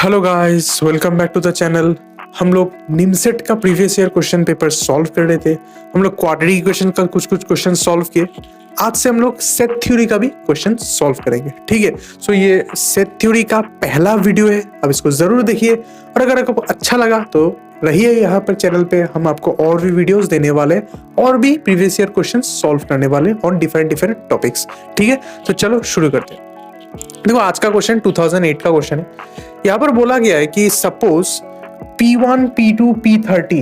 Hello guys, welcome back to the channel. हम लोग NIMCET का previous year question paper solve कर रहे थे। हम लोग क्वाड्रेटिक इक्वेशन का कुछ क्वेश्चन सॉल्व किए। आज से हम लोग सेट थ्योरी का भी क्वेश्चन सॉल्व करेंगे, ठीक है। सो ये सेट थ्योरी का पहला वीडियो है, अब इसको जरूर देखिए। और अगर आपको अच्छा लगा तो रहिए यहाँ पर चैनल पे, हम आपको और भी वीडियोस देने वाले और भी प्रीवियस ईयर क्वेश्चन सॉल्व करने वाले ऑन डिफरेंट टॉपिक्स, ठीक है। तो चलो शुरू करते हैं। देखो आज का क्वेश्चन 2008 का क्वेश्चन है। यहाँ पर बोला गया है कि suppose P1, P2, P30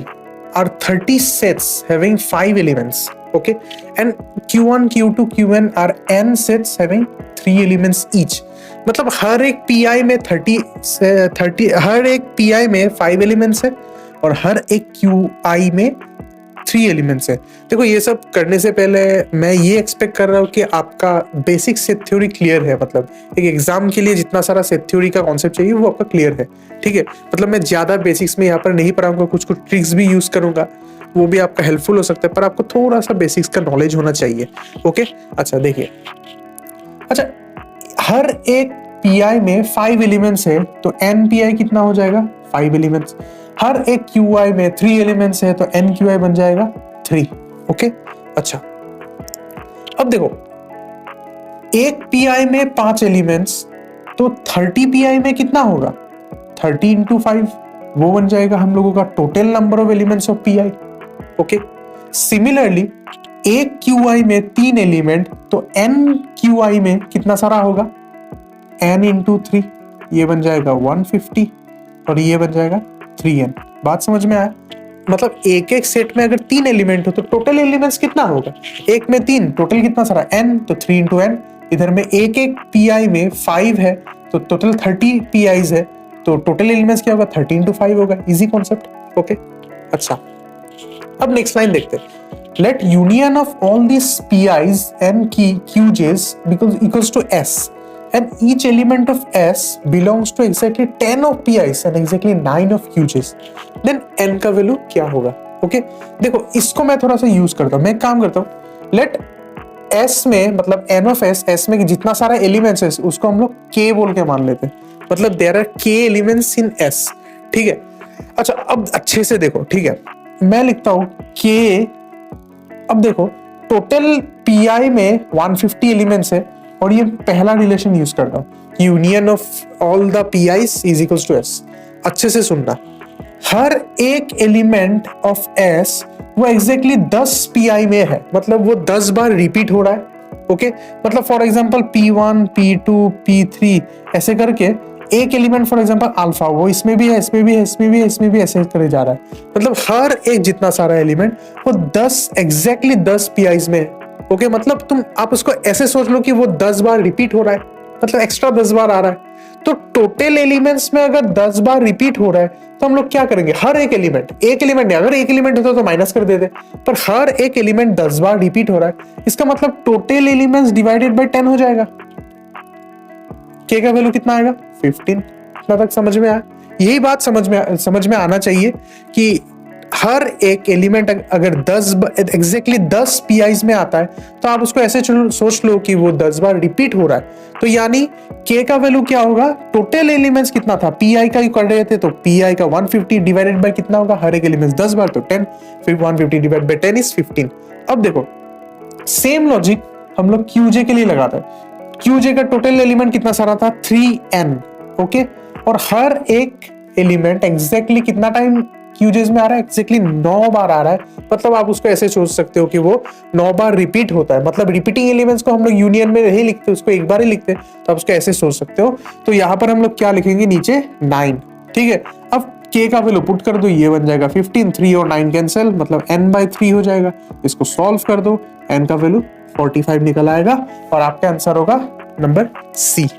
are 30 sets having 5 elements, okay, and Q1, Q2, Qn are n sets having 3 elements each। मतलब हर एक PI में 30 हर एक PI में 5 एलिमेंट्स है और हर एक QI में 3 एलिमेंट्स है। देखो ये सब करने से पहले मैं ये एक्सपेक्ट कर रहा हूँ कि आपका बेसिक सेट थ्योरी क्लियर है। मतलब एक एग्जाम के लिए जितना सारा सेट थ्योरी का कॉन्सेप्ट चाहिए वो आपका क्लियर है, ठीक है। मतलब मैं ज्यादा बेसिक्स में यहाँ पर नहीं पढ़ाऊंगा, कुछ ट्रिक्स भी यूज करूंगा, वो भी आपका हेल्पफुल हो सकता है, पर आपको थोड़ा सा बेसिक्स का नॉलेज होना चाहिए, ओके। अच्छा देखिए, अच्छा हर एक PI में 5 एलिमेंट्स है तो NPI कितना हो जाएगा? 5 एलिमेंट्स। हर एक QI में 3 एलिमेंट्स है तो NQI बन जाएगा 3, ओके। अच्छा अब देखो, एक PI में 5 एलिमेंट्स तो 30 PI में कितना होगा? 30 into 5, वो बन जाएगा हम लोगों का total number of elements of PI, okay. Similarly एक QI में 3 एलिमेंट तो NQI में कितना सारा होगा? n into 3, ये बन जाएगा 150 और ये बन जाएगा 3n। बात समझ में आया? मतलब एक एक सेट में अगर 3 एलिमेंट हो तो टोटल एलिमेंट्स कितना होगा? एक में 3, टोटल कितना सारा? n, तो 3 into n। इधर में एक एक PI में 5 है तो टोटल 30 PIs है तो टोटल एलिमेंट्स क्या होगा? 30 into 5 होगा। Easy concept, okay. अच्छा अब नेक्स्ट लाइन देखते हैं। Let union of all this PIs and QJs equals to S and each element of S belongs to exactly 10 of PIs and exactly 9 of QJs, then n का value क्या होगा? Okay देखो इसको मैं थोड़ा सा यूज करता हूँ। मैं एक काम करता हूँ, लेट S में मतलब n of S में जितना सारा एलिमेंट्स है उसको हम लोग K बोल के मान लेते हैं। मतलब there are K elements in S, ठीक है। अच्छा अब अच्छे से देखो, ठीक है, मैं लिखता हूँ K। अब देखो टोटल PI में 150 एलिमेंट्स है और ये पहला रिलेशन यूज करता हूं कि union of all the PIs is equals to S। अच्छे से सुनना, हर एक एलिमेंट ऑफ S वो एग्जैक्टली 10 PI में है, मतलब वो 10 बार रिपीट हो रहा है, ओके। मतलब for example P1, P2, P3 ऐसे करके एक एलिमेंट फॉर एग्जांपल अल्फा, वो इसमें भी है, इसमें भी है, इसमें भी है, इसमें भी ऐसे करे जा रहा है। मतलब हर एक जितना सारा एलिमेंट वो 10 एग्जैक्टली 10 PIs में है, ओके। मतलब आप उसको ऐसे सोच लो कि वो 10 बार रिपीट हो रहा है, मतलब एक्स्ट्रा 10 बार आ रहा है। तो टोटल एलिमेंट्स में अगर 10 बार रिपीट हो रहा है तो हम लोग क्या करेंगे? हर एक एलिमेंट नहीं, अगर एक एलिमेंट होता तो माइनस कर देते, पर हर एक एलिमेंट 10 बार रिपीट हो रहा है, इसका मतलब टोटल एलिमेंट्स डिवाइडेड बाय 10 हो जाएगा। K का वैल्यू कितना आएगा? 15। इतना तक समझ में आया? यही बात समझ में आना चाहिए कि हर एक एलिमेंट अगर 10 एग्जैक्टली 10 PIs में आता है तो आप उसको ऐसे सोच लो कि वो 10 बार रिपीट हो रहा है। तो यानी K का वैल्यू क्या होगा? टोटल एलिमेंट्स कितना था? PI का ही कर रहे थे तो PI का 150 डिवाइडेड बाय कितना होगा? हर एक एलिमेंट्स 10 बार तो 10, फिर 150 डिवाइडेड बाय 10 इज 15। अब देखो सेम लॉजिक हम लोग QJ के लिए लगाते हैं। QJ का टोटल एलिमेंट कितना सारा था? 3n, okay. और हर एक एलिमेंट एग्जैक्टली कितना टाइम QJs में आ रहा है? एग्जैक्टली 9 बार आ रहा है। मतलब आप उसको ऐसे सोच सकते हो कि वो 9 बार रिपीट होता है। मतलब रिपीटिंग एलिमेंट्स को हम लोग यूनियन में नहीं लिखते, उसको एक बार ही लिखते, तो आप उसको ऐसे सोच सकते हो। तो यहाँ पर हम लोग क्या लिखेंगे? नीचे 9, ठीक है। अब K का वैल्यू पुट कर दो, ये बन जाएगा 15, 3 और 9 कैंसिल, मतलब n/3 हो जाएगा। इसको सॉल्व कर दो, n का वैल्यू 45 निकल आएगा और आपका आंसर होगा नंबर C।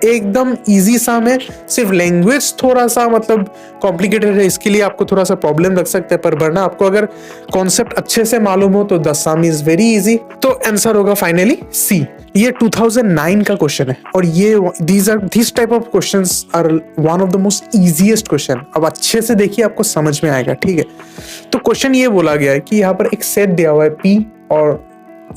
एकदम इजी सा में, सिर्फ लैंग्वेज थोड़ा सा मतलब कॉम्प्लिकेटेड है, इसके लिए आपको थोड़ा सा प्रॉब्लम लग सकता है, पर वरना आपको अगर कॉन्सेप्ट अच्छे से मालूम हो तो the sum is very easy. तो आंसर होगा फाइनली C। ये 2009 का क्वेश्चन है और ये this type of questions are one of the most easiest question. अब अच्छे से देखिए, आपको समझ में आएगा, ठीक है। तो क्वेश्चन ये बोला गया है कि यहाँ पर एक सेट दिया हुआ है P और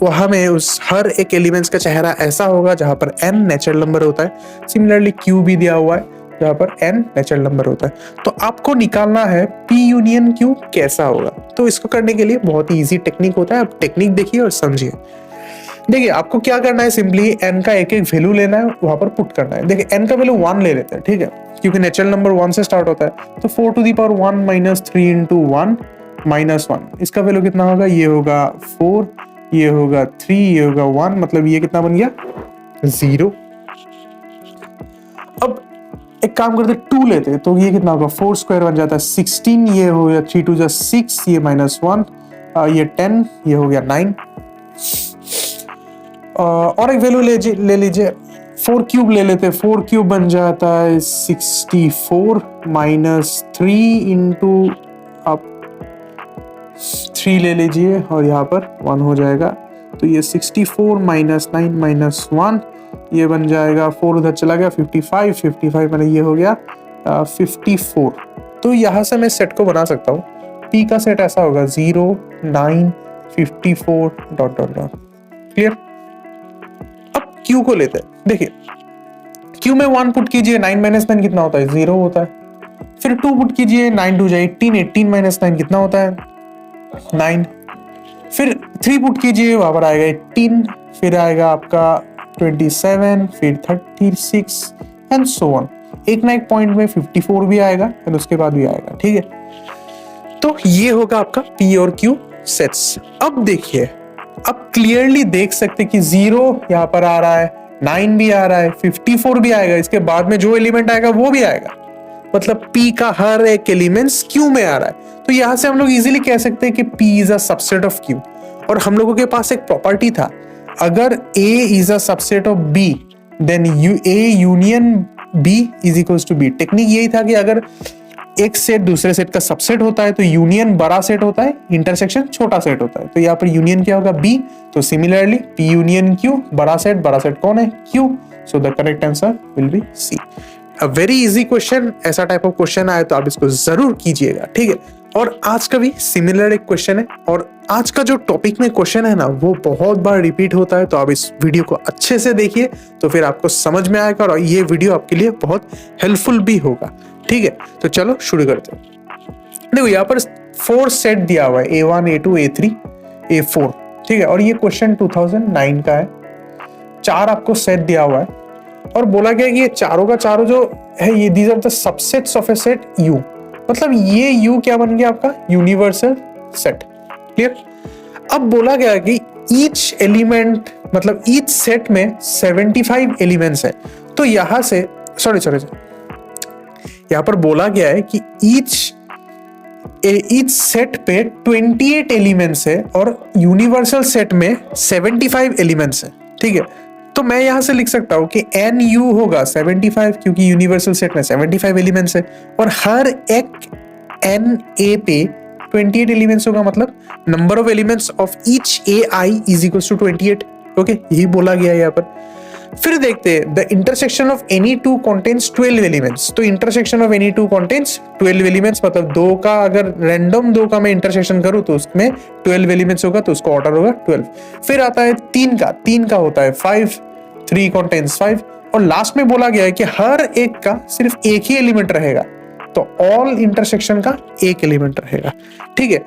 वहां में उस हर एक एलिमेंट्स का चेहरा ऐसा होगा जहां पर n नेचुरल नंबर होता है। सिमिलरली Q भी दिया हुआ है जहाँ पर n नेचुरल नंबर होता है। तो आपको निकालना है P यूनियन Q कैसा होगा। तो इसको करने के लिए बहुत ही इजी टेक्निक होता है, आप टेक्निक देखिए और समझिए। देखिए आपको क्या करना है, सिंपली n का एक एक वैल्यू लेना है, वहां पर पुट करना है। देखिए n का वैल्यू 1 ले लेते हैं, ठीक है, क्योंकि नेचुरल नंबर 1 से स्टार्ट होता है। तो 4 to the power 1 minus 3 into 1 minus 1, इसका वैल्यू कितना होगा, ये होगा 4, ये होगा 3, ये होगा 1, मतलब ये कितना बन गया 0। अब एक काम करते 2 लेते हैं, तो ये कितना होगा 4 स्क्वायर बन जाता है 16, ये हो गया 3 टू 6, ये माइनस 1, ये 10, ये हो गया 9। और एक वैल्यू ले लीजिए 4 क्यूब ले लेते हैं, 4 क्यूब बन जाता है 64 माइनस 3 इंटू आप 3 ले लीजिए और यहाँ पर 1 हो जाएगा। तो ये 64 माइनस 9 माइनस 1, ये बन जाएगा 4 उधर चला गया 55 मैंने ये हो गया 54। तो यहाँ से मैं सेट को बना सकता हूँ, P का सेट ऐसा होगा 0 9 54 डॉट डॉट डॉट। क्लियर। अब Q को लेते हैं, देखिए Q में 1 पुट कीजिए, 9 माइनस 9 कितना होता है 0 होता है। फिर 2 पुट कीजिए, 9 टू जाए 18, 18 माइनस 9 कितना होता है 9। फिर 3 पुट कीजिए, वहां पर आएगा 18, फिर आएगा आपका 27, फिर 36 एंड सो ऑन। एक ना एक पॉइंट में 54 भी आएगा एंड उसके बाद भी आएगा, ठीक है। तो ये होगा आपका P और Q सेट्स। अब देखिए, अब क्लियरली देख सकते कि 0 यहाँ पर आ रहा है, 9 भी आ रहा है, 54 भी आएगा, इसके बाद में जो एलिमेंट आएगा वो भी आएगा, मतलब P का हर एक एलिमेंट्स Q में आ रहा है। तो यहां से हम लोग इजीली कह सकते हैं कि P is a subset of Q। और हम लोगों के पास एक प्रॉपर्टी था, अगर A is a subset of B then A union B is equals to B। Technique यही था कि अगर एक सेट दूसरे सेट का सबसेट होता है तो यूनियन बड़ा सेट होता है, इंटरसेक्शन छोटा सेट होता है। तो यहाँ पर यूनियन क्या होगा B, तो सिमिलरली P यूनियन Q, बड़ा सेट कौन है Q, so the correct answer will B C। A very easy question, ऐसा टाइप ऑफ क्वेश्चन आए तो आप इसको जरूर कीजिएगा, ठीक है। और आज का भी सिमिलर एक क्वेश्चन है, और आज का जो टॉपिक में क्वेश्चन है ना वो बहुत बार रिपीट होता है, तो आप इस वीडियो को अच्छे से देखिए तो फिर आपको समझ में आएगा और ये वीडियो आपके लिए बहुत हेल्पफुल भी होगा, ठीक है। तो चलो शुरू करते हैं। देखो यहाँ पर 4 सेट दिया हुआ है, A1 A2 A3 A4, ठीक है। और ये क्वेश्चन 2009 का है। 4 आपको सेट दिया हुआ है और बोला गया कि ये चारों का चारों जो है ये these are the subsets of a set U, मतलब ये U क्या बन गया आपका यूनिवर्सल सेट। क्लियर। अब बोला गया कि ईच एलिमेंट मतलब ईच सेट में 75 एलिमेंट्स है। तो यहां से सॉरी यहां पर बोला गया है कि ईच सेट पे 28 एलिमेंट्स है और यूनिवर्सल सेट में 75 एलिमेंट्स है, ठीक है। तो मैं यहां से लिख सकता हूं कि NU होगा 75, क्योंकि यूनिवर्सल सेट में 75 एलिमेंट्स है और हर एक NA पे 28 एलिमेंट्स होगा, मतलब number of elements of each AI is equals to 28। Okay, यही बोला गया है यहाँ पर। फिर देखते हैं the intersection of any two contains 12 elements. तो intersection of any two contains 12 elements, मतलब 2 का अगर रैंडम 2 का मैं इंटरसेक्शन करूं तो उसमें 12 एलिमेंट्स होगा, तो उसका ऑर्डर होगा 12। फिर आता है 3 का होता है 5, 3 कंटेन्स 5। और लास्ट में बोला गया है कि हर एक का सिर्फ एक ही एलिमेंट रहेगा, तो ऑल इंटरसेक्शन का एक एलिमेंट रहेगा, ठीक है।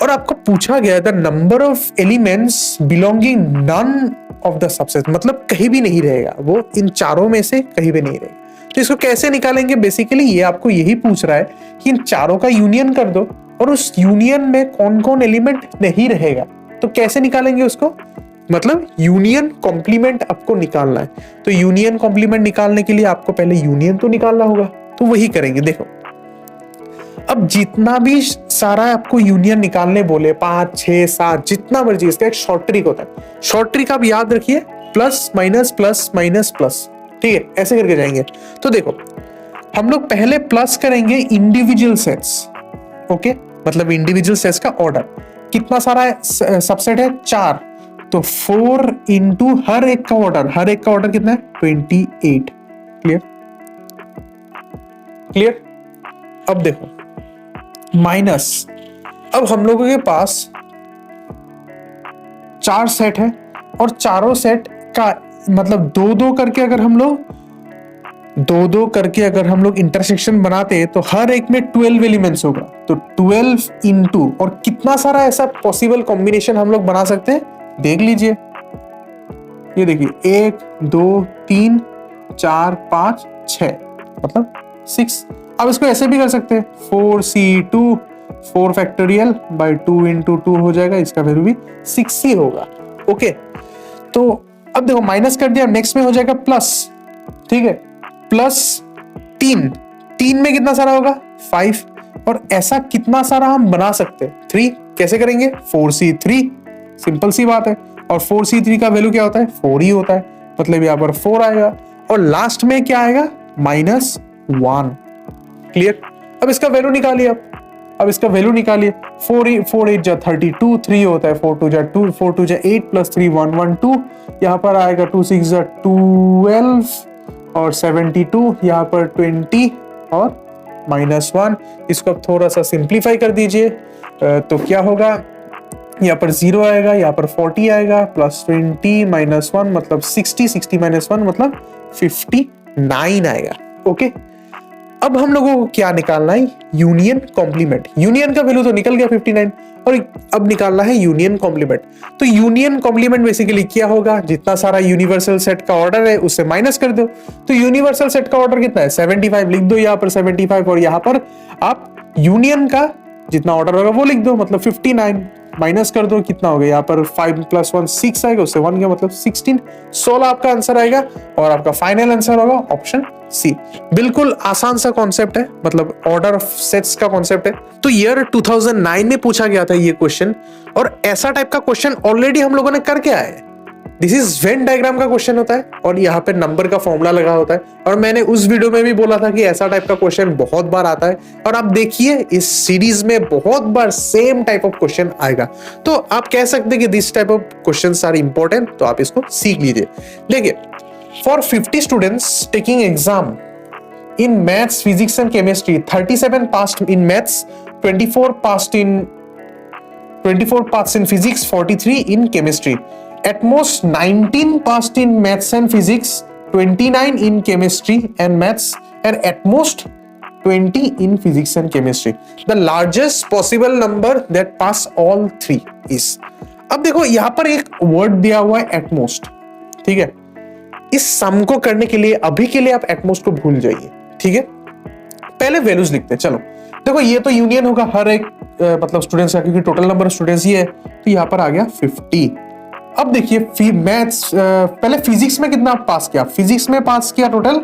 और आपको पूछा गया the number of elements belonging none of the subset, मतलब कहीं भी नहीं रहेगा, वो इन चारों में से कहीं भी नहीं रहेगा। तो इसको कैसे निकालेंगे, बेसिकली ये आपको यही पूछ रहा है कि इन चारों का यूनियन कर दो और उस यूनियन में कौन कौन एलिमेंट नहीं रहेगा। तो कैसे निकालेंगे उसको, मतलब यूनियन कॉम्प्लीमेंट आपको निकालना है। तो यूनियन कॉम्प्लीमेंट निकालने के लिए आपको पहले यूनियन तो निकालना होगा, तो वही करेंगे। देखो अब जितना भी सारा आपको यूनियन निकालने बोले 5 6 7 जितना मर्जी, इसका एक शॉर्ट ट्रिक होता है। शॉर्ट ट्रिक आप याद रखिए, plus minus plus minus plus, ठीक है, ऐसे करके जाएंगे। तो देखो हम लोग पहले प्लस करेंगे इंडिविजुअल सेट्स, ओके, मतलब इंडिविजुअल सेट्स का ऑर्डर। कितना सारा सबसेट है 4, तो 4 इंटू हर एक का ऑर्डर कितना है 28। क्लियर। अब देखो माइनस, अब हम लोगों के पास 4 सेट है और चारों सेट का मतलब 2-2 करके अगर हम लोग दो दो करके अगर हम लोग इंटरसेक्शन बनाते हैं तो हर एक में 12 एलिमेंट्स होगा, तो 12 इंटू, और कितना सारा ऐसा पॉसिबल कॉम्बिनेशन हम लोग बना सकते हैं देख लीजिए। ये देखिए 1 2 3 4 5 6 मतलब 6। अब इसको ऐसे भी कर सकते हैं 4c2 4 फैक्टोरियल बाई 2 इंटू 2 हो जाएगा, इसका वैल्यू भी 6 ही होगा। ओके, तो अब देखो माइनस कर दिया, नेक्स्ट में हो जाएगा प्लस, ठीक है, प्लस 3 में कितना सारा होगा 5, और ऐसा कितना सारा हम बना सकते हैं 3। कैसे करेंगे 4c3, सिंपल सी बात है, और 4c3 का वैल्यू क्या होता है 4 ही होता है, मतलब यहाँ पर 4 आएगा, और लास्ट में क्या आएगा -1। क्लियर। अब इसका वैल्यू निकालिए, अब इसका वैल्यू निकालिए, 4 8 जा 32, 3 होता है, 4 2 जा 2, 4 2 जा 8 प्लस 3 1 1 2, यहाँ पर आएगा 2 6 जा 12 और 72, यहाँ पर 20 और -1। इसको अब थोड़ा सा सिंप्लीफाई कर दीजिए, तो क्या होगा, यहाँ पर 0 आएगा, यहाँ पर 40 आएगा, प्लस 20 -1 मतलब 60, 60 -1 मतलब 59 आएगा। ओके, अब हम लोगों को क्या निकालना है, यूनियन कॉम्प्लीमेंट। यूनियन का वैल्यू तो निकल गया 59, और अब निकालना है यूनियन कॉम्प्लीमेंट। तो यूनियन कॉम्प्लीमेंट बेसिकली क्या होगा, जितना सारा यूनिवर्सल सेट का ऑर्डर है उससे माइनस कर दो। तो यूनिवर्सल सेट का ऑर्डर कितना है 75, लिख दो यहाँ पर 75, और यहाँ पर आप यूनियन का जितना ऑर्डर होगा वो लिख दो, मतलब 59 माइनस कर दो, कितना हो गया यहाँ पर 5 + 1 6 आएगा, उससे 1 गया मतलब 16 आपका आंसर आएगा, और आपका फाइनल आंसर होगा ऑप्शन सी। बिल्कुल आसान सा कॉन्सेप्ट है, मतलब ऑर्डर ऑफ सेट्स का कॉन्सेप्ट है। तो ईयर 2009 में पूछा गया था ये क्वेश्चन, और ऐसा टाइप का क्वेश्चन ऑलरेडी हम लोगों ने करके आए हैं। दिस इज वेन डायग्राम का क्वेश्चन होता है, और यहाँ पे नंबर का फॉर्मूला लगा होता है, और मैंने उस वीडियो में भी बोला था कि ऐसा टाइप का क्वेश्चन बहुत बार आता है, और आप देखिए इस सीरीज में बहुत बार सेम टाइप ऑफ क्वेश्चन आएगा। तो आप कह सकते हैं कि this type of questions are important, तो आप इसको सीख लीजिए। देखिए, for 50 students taking exam in maths, physics and chemistry, 37 passed in maths, 24 passed in physics, 43 in chemistry. At most 19 passed in maths and physics, 29 in chemistry and maths, and at most 20 in physics and chemistry. The largest possible number that pass all three is. अब देखो यहाँ पर एक word दिया हुआ है at most, ठीक है। इस सम को करने के लिए अभी के लिए आप at most को भूल जाइए, ठीक है। पहले वैल्यूज लिखते हैं, चलो देखो ये तो यूनियन होगा हर एक मतलब स्टूडेंट्स का, क्योंकि टोटल नंबर ऑफ स्टूडेंट्स ये है, तो यहाँ पर आ गया 50। अब देखिए मैथ्स, पहले फिजिक्स में कितना पास किया, फिजिक्स में पास किया टोटल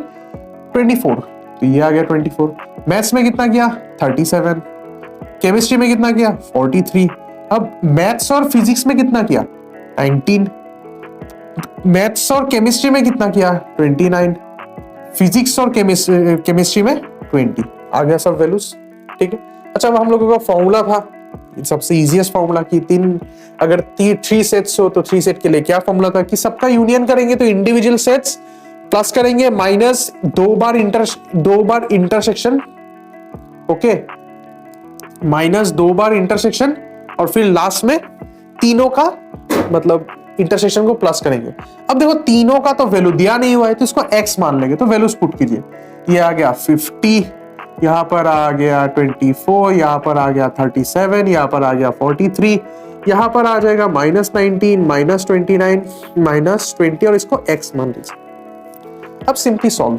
24, तो ये आ गया 24। मैथ्स में कितना किया 37, केमिस्ट्री में कितना किया 43। अब मैथ्स और फिजिक्स में कितना किया 19, मैथ्स और केमिस्ट्री में कितना किया 29, फिजिक्स और केमिस्ट्री में 20। आ गया सब वैल्यूज, ठीक है। अच्छा, अब हम लोगों का फॉर्मूला था, सबसे इजीएस्ट फॉर्मूला कि अगर 3 सेट्स हो तो 3 सेट के लिए क्या फॉर्मूला था कि सबका यूनियन करेंगे तो इंडिविजुअल सेट्स प्लस करेंगे माइनस 2 बार इंटरसेक्शन, ओके, माइनस 2 बार इंटरसेक्शन, और फिर लास्ट में तीनों का मतलब इंटरसेक्शन को प्लस करेंगे। अब देखो तीनों का तो वैल्यू दिया नहीं हुआ है, तो इसको x मान लेंगे, तो वैल्यूज पुट कीजिए। ये आ गया 50, यहाँ पर आ गया 24, यहाँ पर आ गया 37, यहाँ पर आ गया 43, यहाँ पर आ जाएगा -19, -29, -20, और इसको x मान लीजिए। अब सिंपली सॉल्व,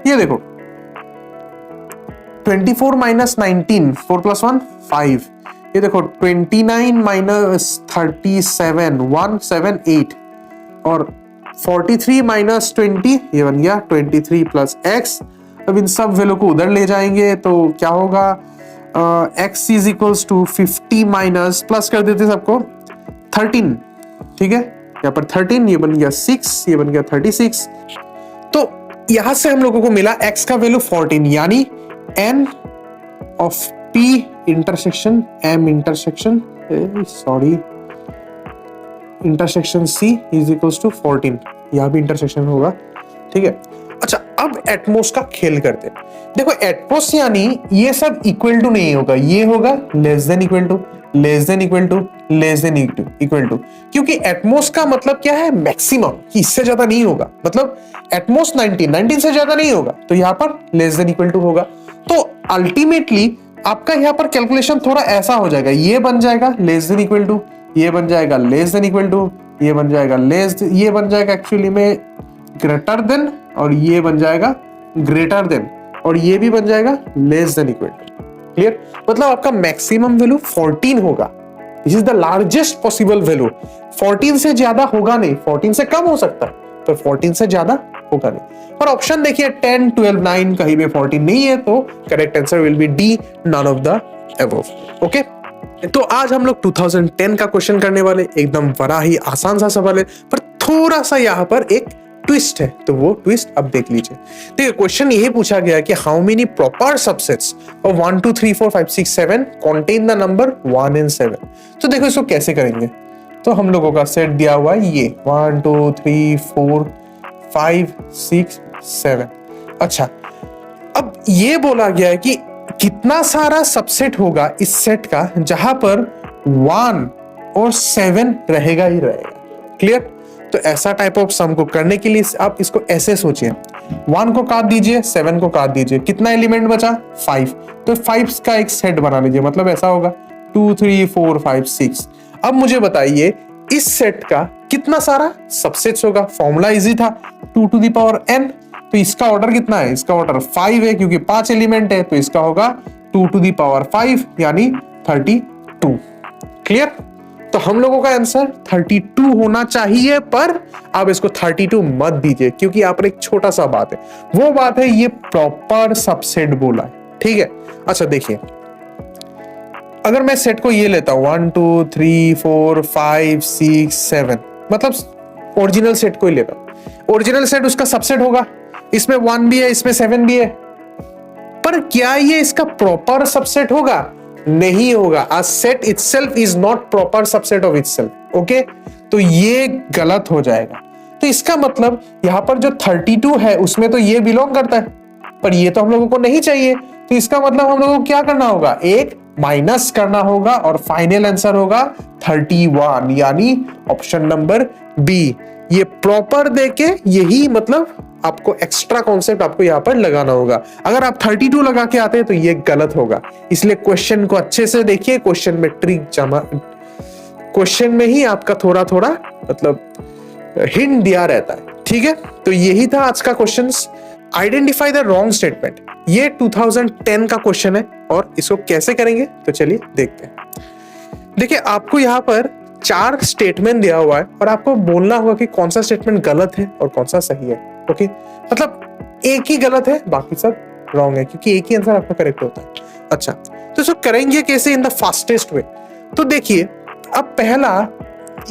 ये देखो 24 - 19, 4 + 1 5, ये देखो 29 - 37 178, और 43 - 20 ये बन गया 23 + x। अब इन सब वैल्यू को उधर ले जाएंगे तो क्या होगा, x = 50 माइनस प्लस कर देते सबको 13, ठीक है, यहाँ पर 13, ये बन गया 6, ये बन गया 36। तो यहां से हम लोगों को मिला x का वैल्यू 14, यानी n of p intersection m intersection intersection c = 14, यहां भी इंटरसेक्शन होगा, ठीक है। अच्छा, अब एटमॉस का खेल करते हैं। देखो एटमॉस यानी ये सब इक्वल टू नहीं होगा, ये होगा less than equal to, less than equal to, less than equal to, क्योंकि एटमॉस का मतलब क्या है, मैक्सिमम, कि इससे ज्यादा नहीं होगा। मतलब एटमॉस 19 से ज्यादा नहीं होगा, तो यहाँ पर लेस देन इक्वल टू होगा। तो अल्टीमेटली आपका यहाँ पर कैलकुलेशन थोड़ा ऐसा हो जाएगा, ये बन जाएगा लेस देन इक्वल टू, ये बन जाएगा लेस देन इक्वल टू, ये बन जाएगा ये बन जाएगा एक्चुअली में ग्रेटर देन, और ये बन जाएगा ग्रेटर देन, और ये भी बन जाएगा less than equal to. Clear? मतलब आपका मैक्सिमम वैल्यू 14 होगा। This is the largest possible value. 14 से ज्यादा होगा नहीं, 14 से कम हो सकता है, पर 14 से ज्यादा होगा नहीं। और ऑप्शन देखिए 10, 12, 9, कहीं भी 14 नहीं है, तो correct answer will be D, none of the above. Okay, तो आज हम लोग 2010 का क्वेश्चन करने वाले, एकदम बड़ा ही आसान सा सवाल है, पर थोड़ा सा यहाँ पर एक ट्विस्ट है, तो वो ट्विस्ट अब देख लीजिए। देखिए क्वेश्चन यही पूछा गया कि how many proper subsets of 1 2 3 4 5 6 7 contain the number 1 and 7। तो देखो इसको कैसे करेंगे। तो हम लोगों का सेट दिया हुआ है ये 1 2 3 4 5 6 7। अच्छा, अब ये बोला गया है कि कितना सारा सबसेट होगा इस सेट का जहां पर 1 और 7 रहेगा ही रहेगा। क्लियर? तो ऐसा टाइप ऑफ सम को करने के लिए आप इसको ऐसे सोचिए, 1 को काट दीजिए, 7 को काट दीजिए, कितना एलिमेंट बचा 5, तो 5 का एक सेट बना लीजिए, मतलब ऐसा होगा 2 3 4 5 6। अब मुझे बताइए इस सेट का कितना सारा सबसेट्स होगा। फॉर्मूला इजी था, 2 to the power n। तो इसका ऑर्डर कितना है, इसका ऑर्डर 5 है, क्योंकि 5 एलिमेंट है, तो इसका होगा 2 to the power 5 यानी 32। क्लियर? तो हम लोगों का आंसर 32 होना चाहिए, पर आप इसको 32 मत दीजिए, क्योंकि यहाँ पर एक छोटा सा बात है, वो बात है ये प्रॉपर सबसेट बोला है। ठीक है? अच्छा देखिए, अगर मैं सेट को ये लेता हूं 1 2 3 4 5 6 7, मतलब ओरिजिनल सेट को ही लेता हूं, ओरिजिनल सेट उसका सबसेट होगा, इसमें 1 भी है, इसमें 7 भी है, पर क्या ये इसका प्रॉपर सबसेट होगा? नहीं होगा। A set itself is not proper subset of itself। Okay, तो ये गलत हो जाएगा। तो इसका मतलब यहां पर जो 32 है उसमें तो ये बिलोंग करता है, पर ये तो हम लोगों को नहीं चाहिए। तो इसका मतलब हम लोगों को क्या करना होगा, एक माइनस करना होगा, और फाइनल आंसर होगा 31, यानी ऑप्शन नंबर बी। ये प्रॉपर देके यही मतलब आपको एक्स्ट्रा कॉन्सेप्ट आपको यहाँ पर लगाना होगा। अगर आप 32 लगा के आते हैं तो ये गलत होगा। इसलिए क्वेश्चन को अच्छे से देखिए, क्वेश्चन में ट्रिक जमा, क्वेश्चन में ही आपका थोड़ा थोड़ा मतलब हिंट दिया रहता है। ठीक है, तो यही था आज का question, identify the wrong statement. ये 2010 का क्वेश्चन है, और इसको कैसे करेंगे तो चलिए देखते हैं। देखिए आपको यहाँ पर 4 स्टेटमेंट दिया हुआ है, और आपको बोलना होगा कि कौन सा स्टेटमेंट गलत है और कौन सा सही है। ओके, मतलब एक ही गलत है, बाकी सब रॉन्ग है, क्योंकि एक ही आंसर आपका करेक्ट होता है। अच्छा, तो इसको करेंगे कैसे इन द फास्टेस्ट वे। तो देखिए, अब पहला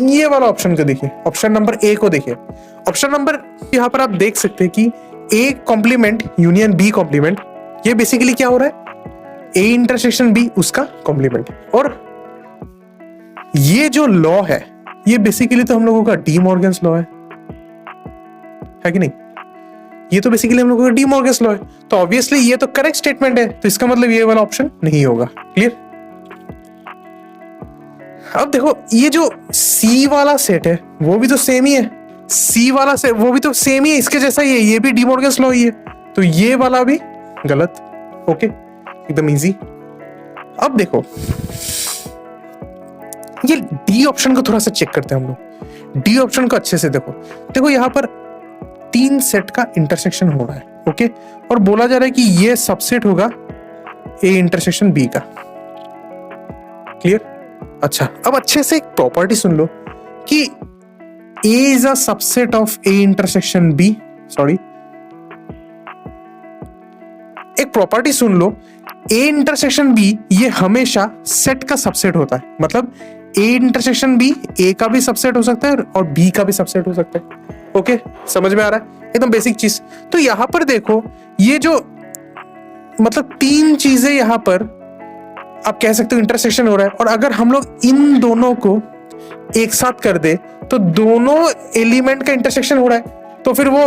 ये वाला ऑप्शन को देखिए, ऑप्शन नंबर ए को देखिए। ऑप्शन नंबर यहाँ पर आप देख सकते हैं कि A complement union B complement, ये बेसिकली क्या हो रहा है, ए इंटरसेक्शन बी उसका कॉम्प्लीमेंट। और ये जो लॉ है ये बेसिकली तो हम लोगों का डी मॉर्गन्स लॉ है कि नहीं? ये तो बेसिकली हम लोगों का डी मॉर्गन्स लॉ है, तो ऑब्वियसली ये तो करेक्ट स्टेटमेंट है, तो इसका मतलब ये वाला ऑप्शन नहीं होगा। क्लियर? अब देखो ये जो सी वाला सेट है वो भी तो सेम ही है, सी वाला सेट वो भी तो सेम ही है, इसके जैसा ही है, ये भी डी मॉर्गन्स लॉ ही है, तो ये वाला भी गलत। ओके, एकदम इजी। अब देखो ये डी ऑप्शन को थोड़ा सा चेक करते हैं हम लोग। डी ऑप्शन को अच्छे से देखो, देखो यहाँ पर 3 सेट का इंटरसेक्शन हो रहा है। ओके, और बोला जा रहा है कि ये सबसेट होगा ए इंटरसेक्शन बी का। क्लियर? अच्छा, अब अच्छे से एक प्रॉपर्टी सुन लो कि A is a subset of A intersection B. Sorry, एक प्रॉपर्टी सुन लो, ए इंटरसेक्शन बी ये हमेशा सेट का सबसेट होता है। मतलब ए इंटरसेक्शन बी ए का भी सबसेट हो सकता है और बी का भी सबसेट हो सकता है। ओके, समझ में आ रहा है? एकदम बेसिक चीज। तो यहां पर देखो ये जो मतलब 3 चीजें यहां पर आप कह सकते हो इंटरसेक्शन हो रहा है, और अगर हम लोग इन दोनों को एक साथ कर दे तो दोनों एलिमेंट का इंटरसेक्शन हो रहा है, तो फिर वो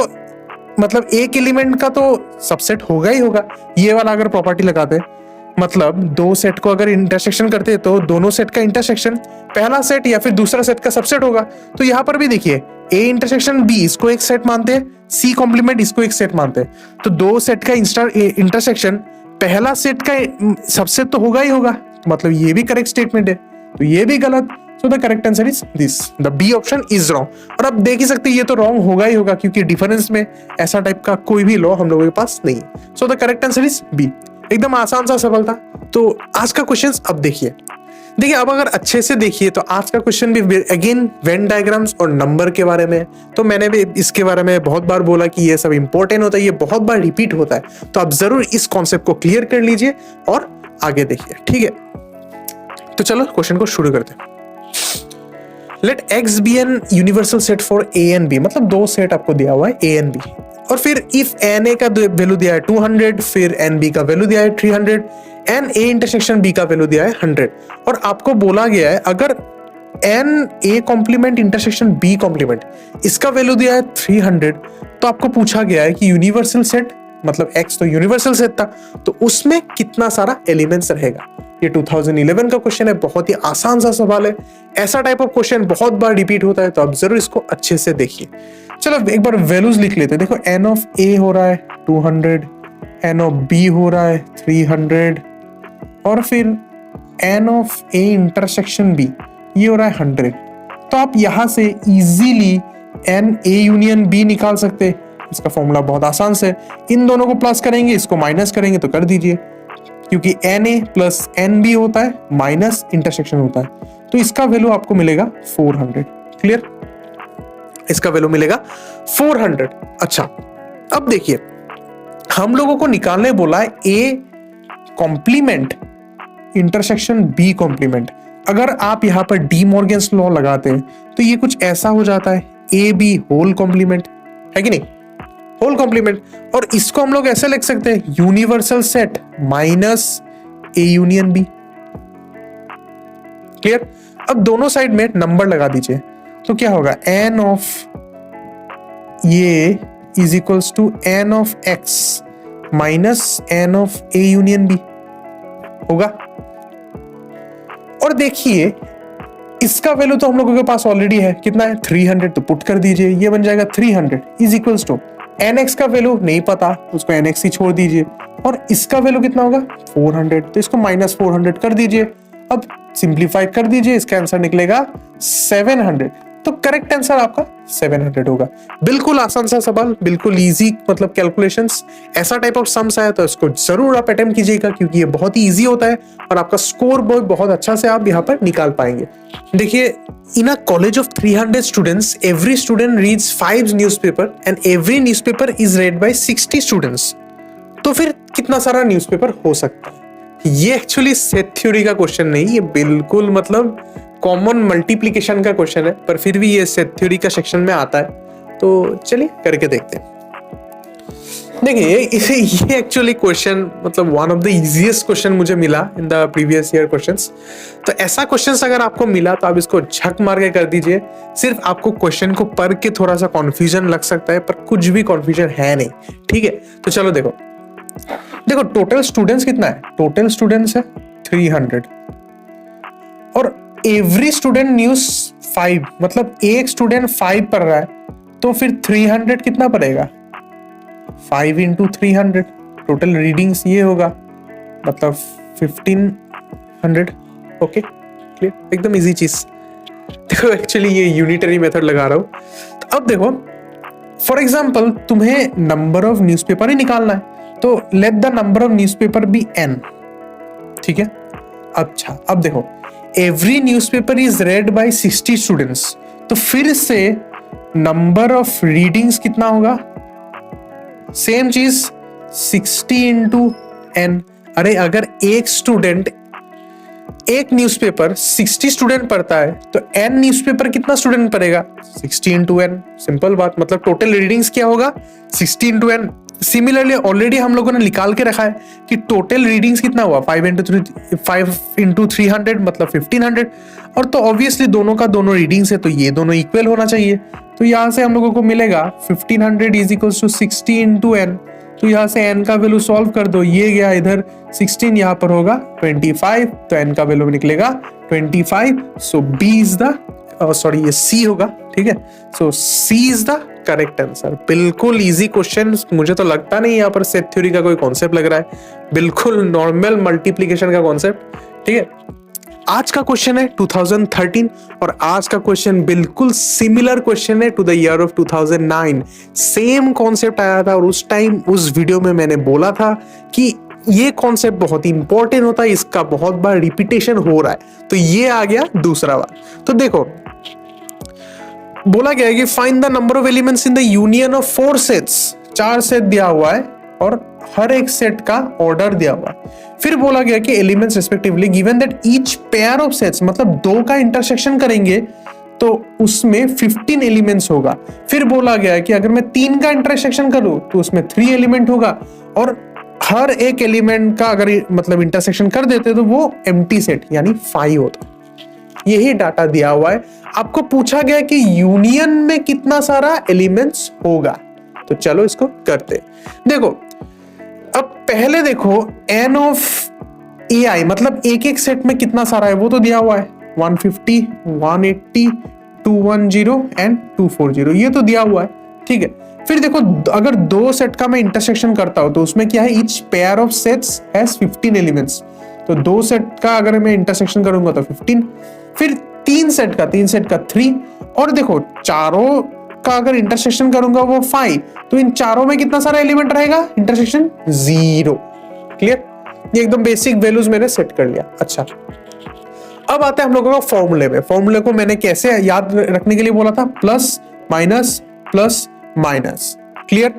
मतलब एक एलिमेंट का तो सबसेट होगा ही होगा। ये वाला अगर प्रॉपर्टी लगाते मतलब दो सेट को अगर इंटरसेक्शन करते तो दोनों सेट का इंटरसेक्शन पहला सेट या फिर दूसरा सेट का सबसेट होगा। तो यहाँ पर भी देखिए ए इंटरसेक्शन बी इसको एक सेट मानते हैं, सी कॉम्प्लीमेंट इसको एक सेट मानते हैं। तो दो सेट का इंटरसेक्शन पहला सेट का सबसेट तो होगा ही होगा, तो मतलब ये भी करेक्ट स्टेटमेंट है, तो ये भी गलत। So the correct answer is this, the B option is wrong. और अब देख ही सकते हैं ये तो रॉन्ग होगा ही होगा, क्योंकि डिफरेंस में ऐसा टाइप का कोई भी लॉ हम लोगों के पास नहीं है। So the correct answer is B. एकदम आसान सा सवाल था। तो आज का क्वेश्चन अब देखिए अब अगर अच्छे से देखिए तो आज का क्वेश्चन भी अगेन वेन डायग्राम्स और नंबर के बारे में। तो मैंने भी इसके बारे में बहुत बार बोला कि ये सब इंपॉर्टेंट होता है, ये बहुत बार रिपीट होता है, तो आप जरूर इस कॉन्सेप्ट को क्लियर कर लीजिए और आगे देखिए, ठीक है। तो चलो क्वेश्चन को शुरू करते हैं। Let x be an universal set for a and b, मतलब दो सेट आपको दिया हुआ है a एंड b, और फिर इफ एन ए का वैल्यू दिया है 200, फिर एन बी का वैल्यू दिया है 300, एन ए इंटरसेक्शन बी का वैल्यू दिया है 100, और आपको बोला गया है अगर n A complement intersection B complement इसका वैल्यू दिया है 300, तो आपको पूछा गया है कि यूनिवर्सल सेट मतलब x तो यूनिवर्सल सेट था, तो उसमें कितना सारा एलिमेंट्स रहेगा। ये 2011 का क्वेश्चन है, बहुत ही आसान सा सवाल है। ऐसा टाइप ऑफ क्वेश्चन बहुत बार रिपीट होता है, तो आप जरूर इसको अच्छे से देखिए। चलो एक बार वैल्यूज लिख लेते हैं। देखो एन ऑफ ए हो रहा है 200, एन ऑफ बी हो रहा है 300, और फिर n of A intersection B ये हो रहा है 100। तो आप यहां से easily n A union B निकाल सकते हैं। इसका फॉर्मूला बहुत आसान से, इन दोनों को प्लस करेंगे, इसको माइनस करेंगे तो कर दीजिए, क्योंकि n A plus n B होता है माइनस इंटरसेक्शन होता है, तो इसका वैल्यू आपको मिलेगा 400। क्लियर, इसका वैल्यू मिलेगा 400। अच्छा अब देखिए हम लोगों को निकालने बोला है A complement intersection B complement. अगर आप यहां पर डी मॉर्गन्स लॉ लगाते हैं तो ये कुछ ऐसा हो जाता है, ए बी होल कॉम्प्लीमेंट, है कि नहीं, होल कॉम्प्लीमेंट। और इसको हम लोग ऐसे लिख सकते हैं universal set minus A union B. Clear, अब दोनों साइड में नंबर लगा दीजिए, तो क्या होगा एन ऑफ ये is equals to n of x minus N of A union B होगा। और देखिए इसका वैल्यू तो हम लोगों के पास ऑलरेडी है, कितना है 300, तो पुट कर दीजिए, ये बन जाएगा 300 is equals to n x का वैल्यू नहीं पता, उसको एन एक्स ही छोड़ दीजिए, और इसका वैल्यू कितना होगा 400, तो इसको माइनस 400 कर दीजिए। अब सिंप्लीफाई कर दीजिए, इसका आंसर निकलेगा 700। तो करेक्ट आंसर आपका 700 होगा। बिल्कुल आसान सा सवाल, बिल्कुल इजी, मतलब कैलकुलेशंस ऐसा टाइप ऑफ सम्स आया तो इसको जरूर आप अटेम्प्ट कीजिएगा, क्योंकि ये बहुत ही इजी होता है और आपका स्कोर बहुत अच्छा से आप यहाँ पर निकाल पाएंगे। देखिए in a college of 300 students every student reads 5 newspaper and every newspaper is read by 60 students. तो फिर कितना सारा न्यूज़पेपर हो सकता है? ये एक्चुअली सेट थ्योरी का क्वेश्चन नहीं, ये बिल्कुल मतलब कॉमन मल्टीप्लिकेशन का क्वेश्चन है, पर फिर भी ये सेट थ्योरी का सेक्शन में आता है, तो चलिए करके देखते हैं। देखिए ये एक्चुअली क्वेश्चन मतलब one of the easiest question मुझे मिला in the previous year questions. तो ऐसा क्वेश्चंस अगर आपको मिला तो आप इसको झक मार के कर दीजिए। सिर्फ आपको क्वेश्चन को पढ़ के थोड़ा सा कॉन्फ्यूजन लग सकता है, पर कुछ भी कॉन्फ्यूजन है नहीं, ठीक है। तो चलो देखो टोटल स्टूडेंट्स कितना है, टोटल स्टूडेंट्स है 300, और एवरी स्टूडेंट न्यूज 5, मतलब एक स्टूडेंट 5 पढ़ रहा है, तो फिर 300 कितना पड़ेगा 5 इंटू 300, टोटल रीडिंग्स ये होगा, मतलब 1500। ओके क्लियर, एकदम इजी चीज। देखो एक्चुअली ये यूनिटरी मेथड लगा रहा हूं। तो अब देखो फॉर एग्जांपल तुम्हें नंबर ऑफ न्यूज़पेपर ही निकालना है, तो let the number of newspaper be n, ठीक है। अच्छा अब देखो every newspaper is read by 60 students, तो फिर से नंबर ऑफ रीडिंग्स कितना होगा, सेम चीज 60 इंटू n। अरे अगर एक स्टूडेंट एक न्यूज़पेपर 60 स्टूडेंट पढ़ता है तो n न्यूज़पेपर कितना स्टूडेंट पढ़ेगा 60 इंटू n, सिंपल बात, मतलब टोटल रीडिंग्स क्या होगा 60 इंटू n। सिमिलरली ऑलरेडी हम लोगों ने निकाल के रखा है कि टोटल रीडिंग्स कितना हुआ 5 इंटू 300 मतलब 1500, और तो ऑब्वियसली दोनों का दोनों रीडिंग्स है तो ये दोनों इक्वल होना चाहिए, तो यहाँ से हम लोगों को मिलेगा 1500 is equal to 60 into n. तो यहाँ से n का वैल्यू सॉल्व कर दो, ये गया इधर 16, यहाँ पर होगा 25, तो n का वैल्यू निकलेगा 25। सो b इज द सॉरी ये c होगा, ठीक है। सो c is the correct answer. बिल्कुल इजी क्वेश्चन, मुझे तो लगता नहीं यहाँ पर सेट थ्योरी का कोई कॉन्सेप्ट लग रहा है, बिल्कुल नॉर्मल मल्टीप्लीकेशन का कॉन्सेप्ट, ठीक है। आज का क्वेश्चन है 2013 और आज का क्वेश्चन बिल्कुल सिमिलर क्वेश्चन है to the year of 2009। Same concept आया था और उस टाइम उस वीडियो में मैंने बोला था कि ये कॉन्सेप्ट बहुत ही इंपॉर्टेंट होता है, इसका बहुत बार रिपीटेशन हो रहा है। तो ये आ गया दूसरा बार। तो देखो बोला गया है कि find the number of elements in the union of 4 sets. 4 set दिया हुआ है और हर एक सेट का ऑर्डर दिया हुआ है। फिर बोला गया कि elements respectively given that each pair of sets, मतलब 2 का इंटरसेक्शन करेंगे तो उसमें 15 एलिमेंट्स होगा। फिर बोला गया कि अगर मैं 3 का इंटरसेक्शन करूं तो उसमें 3 एलिमेंट होगा और हर एक एलिमेंट का अगर मतलब इंटरसेक्शन कर देते तो वो एम्प्टी सेट यानी 5 होता। यही डाटा दिया हुआ है। आपको पूछा गया कि यूनियन में कितना सारा एलिमेंट्स होगा, तो चलो इसको करते। देखो अब पहले देखो n ऑफ ai, मतलब एक एक सेट में कितना सारा है वो तो दिया हुआ है, 150, 180, 210 एंड 240, ये तो दिया हुआ है, ठीक है। फिर देखो अगर 2 सेट का मैं इंटरसेक्शन करता हूं तो उसमें क्या है, each pair of sets has 15 elements. तो 2 सेट का अगर मैं इंटरसेक्शन करूंगा तो 15, फिर 3 सेट का 3, और देखो चारों का अगर इंटरसेक्शन करूंगा वो 5, तो इन चारों में कितना सारा एलिमेंट रहेगा, इंटरसेक्शन 0। क्लियर, ये एकदम बेसिक वैल्यूज मैंने सेट कर लिया। अच्छा अब आते हैं हम लोगों का फॉर्मूले में। फॉर्मूले को मैंने कैसे याद रखने के लिए बोला था, plus minus plus minus. Clear,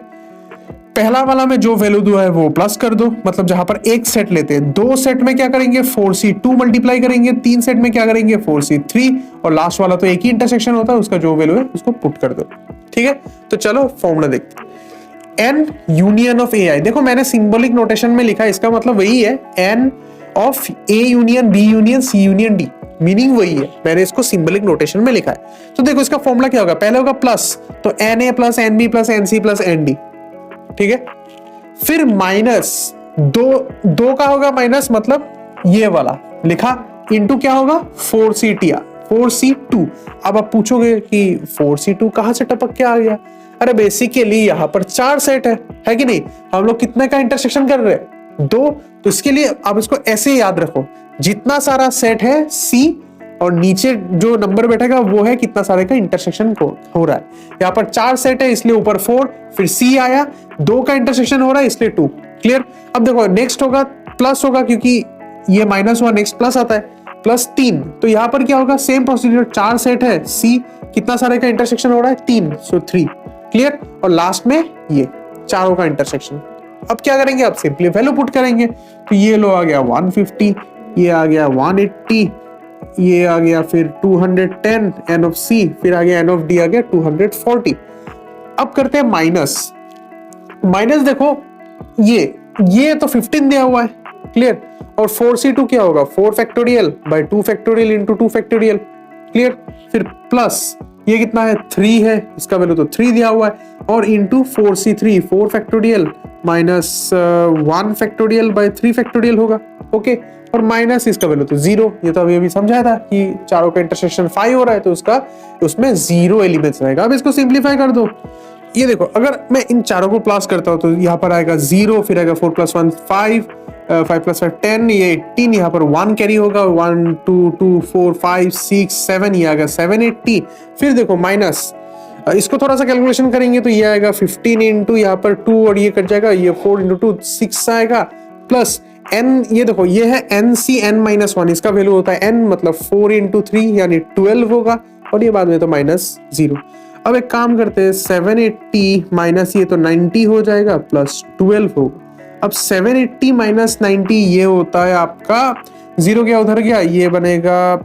पहला वाला में जो वैल्यू दो है वो प्लस कर दो, मतलब जहां पर एक सेट लेते हैं, 2 सेट में क्या करेंगे 4c2 मल्टीप्लाई करेंगे, 3 सेट में क्या करेंगे 4c3, और लास्ट वाला तो एक ही इंटरसेक्शन होता है, उसका जो वैल्यू है उसको पुट कर दो। ठीक है, तो चलो फॉर्मूला देखते हैं। n यूनियन ऑफ ai, देखो मैंने सिंबॉलिक नोटेशन में लिखा है, इसका मतलब वही है n of a union b union c union d, meaning वही है, मैंने इसको सिंबॉलिक नोटेशन में लिखा है। तो देखो इसका फॉर्मूला क्या होगा, पहले होगा प्लस, तो na plus nb plus nc plus nd, ठीक है। फिर माइनस दो का होगा माइनस, मतलब ये वाला लिखा, इंटू क्या होगा 4c2। अब आप पूछोगे कि 4c2 कहां से टपक के आ गया, अरे बेसिकली यहां पर 4 सेट है कि नहीं, हम लोग कितने का इंटरसेक्शन कर रहे हैं 2, तो इसके लिए आप इसको ऐसे याद रखो, जितना सारा सेट है c और नीचे जो नंबर बैठेगा वो है कितना सारे का इंटरसेक्शन हो रहा है। यहाँ पर 4 सेट है इसलिए ऊपर 4, फिर c आया, 2 का इंटरसेक्शन हो रहा है इसलिए 2। क्लियर, अब देखो नेक्स्ट होगा प्लस होगा, क्योंकि ये माइनस हुआ नेक्स्ट प्लस आता है, प्लस 3, तो यहाँ पर क्या होगा सेम प्रोसीजर, 4 सेट है c, कितना सारे का इंटरसेक्शन हो रहा है 3, सो 3। क्लियर, और लास्ट में ये चारों का इंटरसेक्शन। अब क्या करेंगे, आप सिंपली वैल्यू पुट करेंगे, तो ये लो आ गया 150, ये आ गया 180, ये आ गया फिर 210 n ऑफ c, फिर आ गया n ऑफ d आ गया 240। अब करते हैं माइनस। माइनस देखो ये तो 15 दिया हुआ है, क्लियर, और 4c2 क्या होगा 4 factorial by 2 factorial into 2 factorial. Clear, फिर प्लस ये कितना है 3 है, इसका वैल्यू तो 3 दिया हुआ है, और into 4c3 4 factorial minus 1 factorial by 3 factorial होगा। ओके, और माइनस इसका वैल्यू तो 0, ये तो अभी समझाया था कि चारों का इंटरसेक्शन 5 हो रहा है, तो उसमें 0 एलिमेंट्स रहेगा। अब इसको सिंप्लीफाई कर दो, ये देखो अगर मैं इन चारों को प्लस करता हूं तो यहाँ पर आएगा 0, फिर आएगा 4 + 1 5, 5 + 5 10, ये 18, यहाँ पर 1 कैरी होगा, 1 2 2 4 5 6 7, ये आएगा 780। फिर देखो माइनस, इसको थोड़ा सा कैलकुलेशन करेंगे तो ये आएगा 15 इंटू यहाँ पर 2 और ये कट जाएगा, ये 4 इंटू 2 6 आएगा, प्लस n, ये देखो ये है nc n-1, इसका वैल्यू होता है n, मतलब 4 इंटू 3 यानी 12 होगा, और ये बाद में तो -0। अब एक काम करते हैं, 780 माइनस ये तो 90 हो जाएगा, प्लस 12 होगा। अब 780 माइनस 90 ये होता है आपका 0 क्या उधर गया, ये बनेगा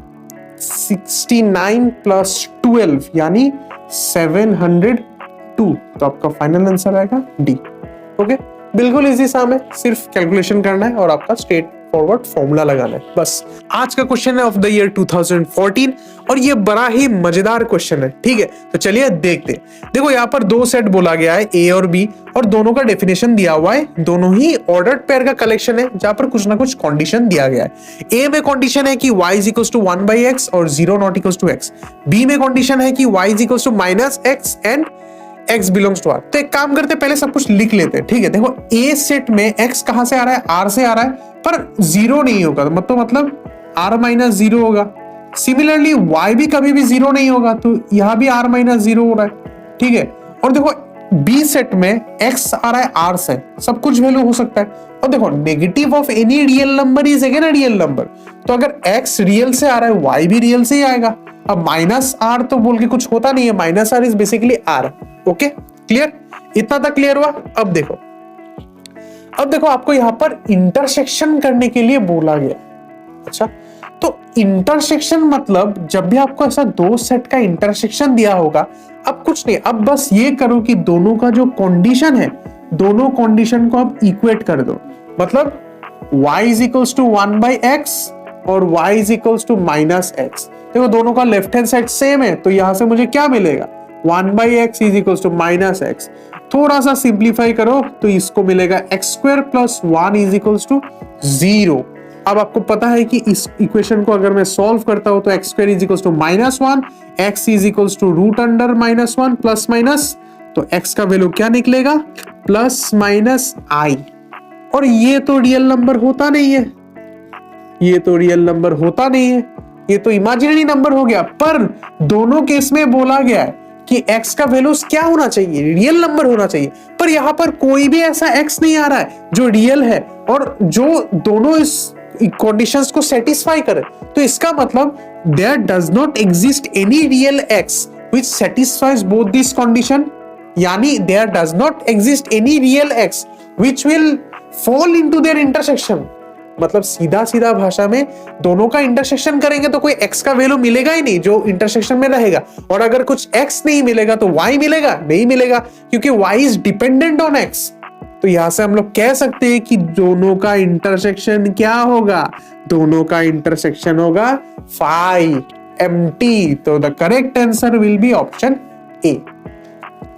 69 प्लस 12 यानी 702, तो आपका फाइनल आंसर आएगा डी। ओके, बिल्कुल इजी साम है, सिर्फ कैलकुलेशन करना है और आपका स्ट्रेट फॉरवर्ड फॉर्मूला लगाना है बस। आज का क्वेश्चन है ऑफ द ईयर 2014 और ये बड़ा ही मजेदार क्वेश्चन है, ठीक है। तो चलिए देखते हैं। देखो यहाँ पर दो सेट बोला गया है ए और बी और दोनों का डेफिनेशन दिया हुआ है, दोनों ही ऑर्डर्ड पेयर का कलेक्शन है जहां पर कुछ ना कुछ कंडीशन दिया गया है। ए में कंडीशन है कि y is equals to 1/x और 0 not equals to x। B में कंडीशन है कि y is equals to -x and x belongs to r। तो एक काम करते हैं, पहले सब कुछ लिख लेते हैं, ठीक है। देखो ए सेट में x कहां से आ रहा है, r से आ रहा है, पर 0 नहीं होगा तो मतलब r माइनस 0 होगा। सिमिलरली y भी कभी भी 0 नहीं होगा, तो यहां भी r माइनस 0 हो रहा है, ठीक है। और देखो बी सेट में x आ रहा है r से, सब कुछ वैल्यू हो सकता है। और देखो negative of any real number is again a real number, तो अगर x रियल से आ रहा है y भी रियल से ही आएगा। अब माइनस r तो बोल के कुछ होता नहीं है, minus r is basically r। Okay clear, इतना तक क्लियर हुआ। अब देखो आपको यहां पर इंटरसेक्शन करने के लिए बोला गया। अच्छा, तो इंटरसेक्शन मतलब जब भी आपको ऐसा दो सेट का इंटरसेक्शन दिया होगा, अब कुछ नहीं, अब बस ये करो कि दोनों का जो कंडीशन है, दोनों कंडीशन को आप इक्वेट कर दो। मतलब y is equals to 1/x और y is equals to -x। देखो दोनों का लेफ्ट हैंड साइड सेम है, तो यहां से मुझे क्या मिलेगा, 1/x is equals to -x। थोड़ा सा सिंप्लीफाई करो तो इसको मिलेगा x² + 1 इज इक्वल्स टू 0। अब आपको पता है कि इस इक्वेशन को अगर मैं सॉल्व करता हूं तो x² is equals to -1, x is equals to √(-1) plus minus, तो x का वैल्यू क्या निकलेगा, ±i। और ये तो रियल नंबर होता नहीं है, ये तो रियल नंबर होता नहीं है, ये तो इमेजिनरी नंबर हो गया। पर दोनों केस में बोला गया है कि x का वैल्यू क्या होना चाहिए, रियल नंबर होना चाहिए। पर यहां पर कोई भी ऐसा x नहीं आ रहा है जो रियल है और जो दोनों इस कंडीशंस को सेटिस्फाई करे। तो इसका मतलब there does not exist any real x which satisfies both this condition, यानी there does not exist any real x which will fall into their intersection. मतलब सीधा सीधा भाषा में दोनों का इंटरसेक्शन करेंगे तो कोई x का वैल्यू मिलेगा ही नहीं जो इंटरसेक्शन में रहेगा, और अगर कुछ x नहीं मिलेगा तो y मिलेगा, नहीं मिलेगा, क्योंकि y is dependent on x। तो यहां से हम लोग कह सकते हैं कि दोनों का इंटरसेक्शन क्या होगा, दोनों का इंटरसेक्शन होगा phi empty। तो the correct answer will B option A.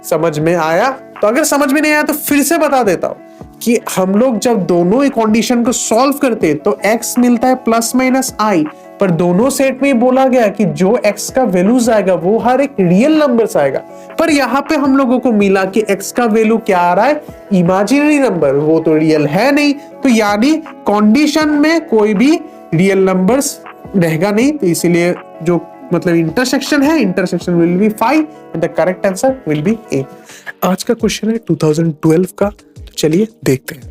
समझ में आया? तो अगर समझ में नहीं आया तो फिर से बता देता हूं कि हम लोग जब दोनों ही कंडीशन को सॉल्व करते हैं तो x मिलता है ±i, पर दोनों सेट में बोला गया कि जो x का वैल्यूज आएगा वो हर एक रियल नंबर से आएगा। पर यहाँ पे हम लोगों को मिला कि x का वैल्यू क्या आ रहा है, इमेजिनरी नंबर, वो तो रियल है नहीं, तो यानी कंडीशन में कोई भी रियल नंबर्स रहेगा नहीं। तो इसीलिए जो मतलब इंटरसेक्शन है, intersection will be phi and the correct answer will be A. आज का क्वेश्चन है 2012 का, तो चलिए देखते हैं।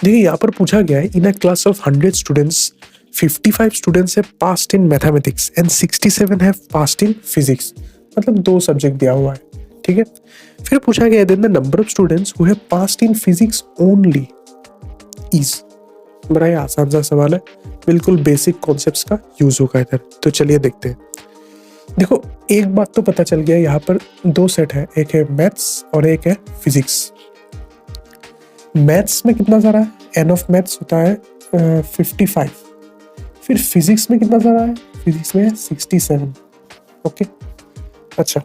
देखिए यहाँ पर पूछा गया है, in a class of 100 students 55 students have passed in mathematics and 67 have passed in physics. मतलब दो सब्जेक्ट दिया हुआ है, ठीक है। फिर पूछा गया then the number of students who have passed in physics only is. बड़ा ही आसान सा सवाल है, बिल्कुल बेसिक कॉन्सेप्ट्स का यूज होगा इधर। तो चलिए देखते हैं। देखो एक बात तो पता चल गया, यहाँ पर दो सेट है, एक है मैथ्स और एक है फिजिक्स। मैथ्स में कितना सारा है, एन ऑफ मैथ्स होता है 55। फिर फिजिक्स में कितना सारा है, फिजिक्स में है 67। ओके अच्छा,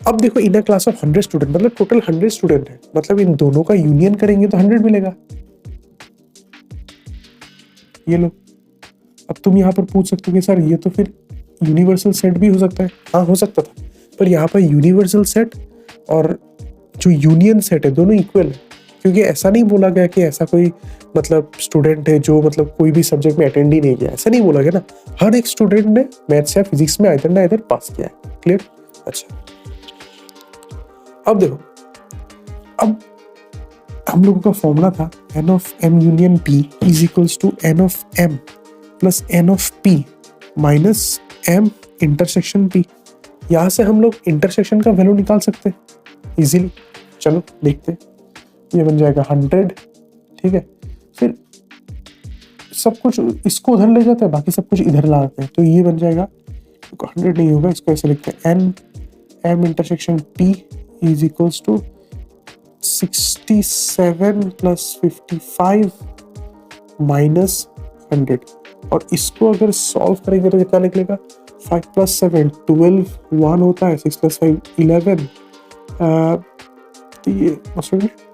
अब देखो इन अ क्लास ऑफ 100 स्टूडेंट, मतलब टोटल 100 स्टूडेंट है, मतलब इन दोनों का यूनियन करेंगे तो 100 मिलेगा। ये लो, अब तुम यहाँ पर पूछ सकते हो कि सर ये तो फिर यूनिवर्सल सेट भी हो सकता है। हाँ हो सकता था, पर यहाँ पर यूनिवर्सल सेट और जो यूनियन सेट है दोनों इक्वल है, क्योंकि ऐसा नहीं बोला गया कि ऐसा कोई मतलब स्टूडेंट है जो मतलब कोई भी सब्जेक्ट में अटेंड ही नहीं किया, ऐसा नहीं बोला गया ना। हर एक स्टूडेंट ने मैथ्स या फिजिक्स में इधर ना इधर पास किया है। क्लियर? अच्छा, अब देखो, अब हम लोगों का फॉर्मूला था n of m union p is equals to n of m plus n of p minus m intersection p। यहां से हम लोग इंटरसेक्शन का वैल्यू निकाल सकते हैं इजीली। चलो देखते हैं, ये बन जाएगा 100, ठीक है। फिर सब कुछ इसको उधर ले जाते हैं, बाकी सब कुछ इधर ला आते हैं, तो ये बन जाएगा 100 नहीं होगा, इसको ऐसे लिखते हैं n m intersection p is equals to 67 plus 55 minus 100, और इसको अगर सॉल्व करेंगे तो कितना निकलेगा? 5 प्लस 7 12, 1 होता है, 6 प्लस 5 11, ये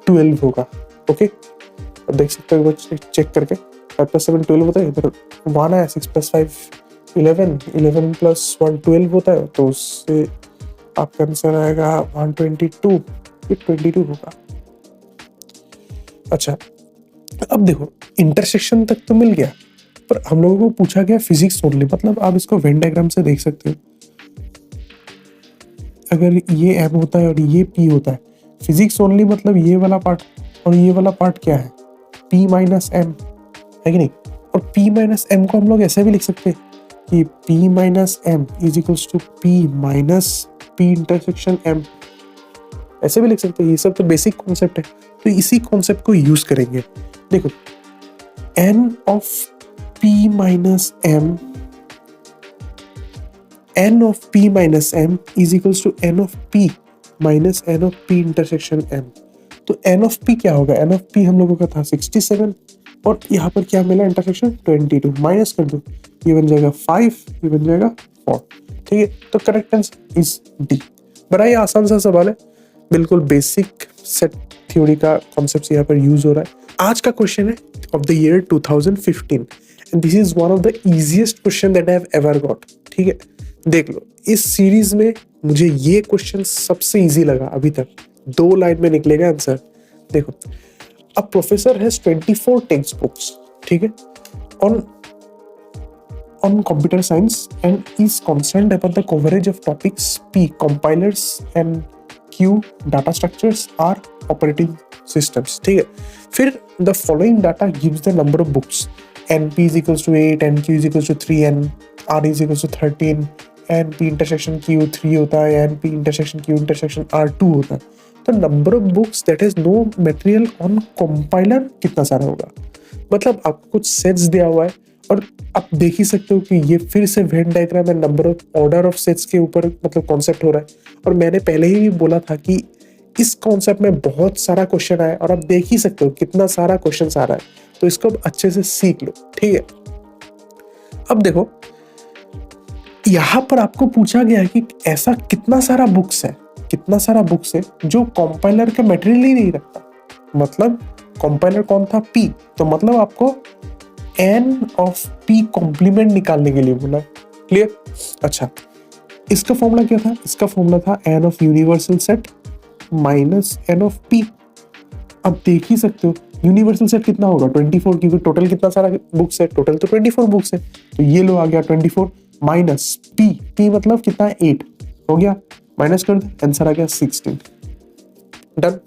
12 होगा। ओके, अब देख सकते हो चेक करके, 5 प्लस 7 12 होता है, इधर 1 है, 6 प्लस 5 11, 11 प्लस 1 12 होता है, तो उससे आपका आंसर आएगा 122, ये 22 होगा। अच्छा, अब देखो इंटरसेक्शन तक तो मिल गया, पर हम लोगों को पूछा गया फिजिक्स ओनली, मतलब आप इसको वेन डायग्राम से देख सकते हो। अगर ये एम होता है और ये पी होता है, फिजिक्स ओनली मतलब ये वाला पार्ट और ये वाला पार्ट क्या है? पी माइनस एम, है कि नहीं? और पी माइनस एम को हम लोग ऐसे भी लिख सकते हैं कि P minus M is equals to P minus P intersection M, ऐसे भी लिख सकते हैं। ये सब तो बेसिक कॉन्सेप्ट है, तो इसी कॉन्सेप्ट को यूज करेंगे। देखो, N of P minus M, n of p minus m is equals to n of p minus n of p intersection m। तो n of p क्या होगा? n of p हम लोगों का था 67, और यहाँ पर क्या मिला? इंटरसेक्शन 22, माइनस कर दो, ये बन जाएगा 5, ये बन जाएगा 4। ठीक है, तो करेक्ट आंसर इज डी। बड़ा ही आसान सा सवाल है, बिल्कुल बेसिक सेट थ्योरी का कॉन्सेप्ट यहाँ पर यूज हो रहा है। आज का क्वेश्चन है of the year 2015, and this is one of the easiest question that I have ever got. ठीक है, देख लो, इस सीरीज में मुझे ये क्वेश्चन सबसे इजी लगा अभी तक। 2 लाइन में निकलेगा आंसर। देखो, a professor has 24 text books, ठीक है, on computer science and is concerned about the coverage of topics P, compilers, and Q, data structures, R, operating systems। ठीक है, फिर the following data gives the number of books, NP is equals to 8, NQ is equals to 3, R is equals to 13, NP intersection Q 3 होता है, NP intersection Q intersection R 2 होता है। तो number of books that is no material on compiler कितना सारा होगा? मतलब आपको कुछ सेट्स दिया हुआ है, और आप देख ही सकते हो कि ये फिर से वेन डायग्राम है, number of order of sets के ऊपर मतलब कॉन्सेप्ट हो रहा है। और मैंने पहले ही बोला था कि इस कॉन्सेप्ट में बहुत सारा क्वेश्चन आया, और आप देख ही सकते हो कितना सारा क्वेश्चन आ रहा है, तो इसको अब अच्छे से सीख लो। ठीक है, अब देखो, यहां पर आपको पूछा गया है कि ऐसा कितना सारा बुक्स है जो कंपाइलर का मटेरियल ही नहीं रखता। मतलब कंपाइलर कौन था? पी, तो मतलब आपको एन ऑफ पी कॉम्प्लीमेंट निकालने के लिए बोला। क्लियर? अच्छा, इसका फॉर्मूला क्या था? इसका फॉर्मूला था N of universal set minus N of P. अब देख ही सकते हो यूनिवर्सल सेट कितना होगा? 24, क्योंकि टोटल कितना सारा बुक्स है? टोटल तो 24 बुक्स है, तो ये लो आ गया 24 माइनस पी मतलब कितना है? 8 हो गया, माइनस कर दो, आंसर आ गया 16। डन।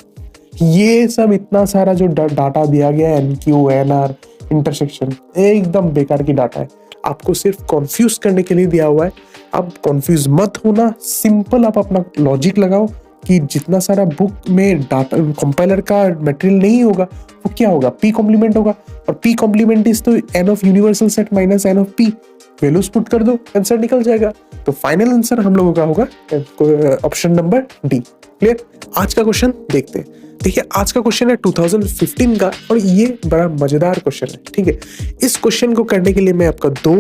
ये सब इतना सारा जो डाटा दिया गया है, एनक्यू, एनआर, इंटरसेक्शन, एकदम बेकार की डाटा है, आपको सिर्फ कंफ्यूज करने के लिए दिया हुआ है। अब कंफ्यूज मत होना, सिंपल आप अपना लॉजिक लगाओ कि जितना सारा बुक में डाटा कंपाइलर का मटेरियल नहीं होगा वो क्या होगा? पी कॉम्प्लीमेंट होगा, और पी कॉम्प्लीमेंट इज तो N of universal set minus N of P. Values put कर दो, आंसर निकल जाएगा। तो फाइनल आंसर हम लोगों का होगा ऑप्शन नंबर डी। क्लियर? आज का क्वेश्चन देखते हैं। देखिए, आज का क्वेश्चन है 2015 का, और ये बड़ा मजेदार क्वेश्चन है। ठीक है, इस क्वेश्चन को करने के लिए मैं आपका 2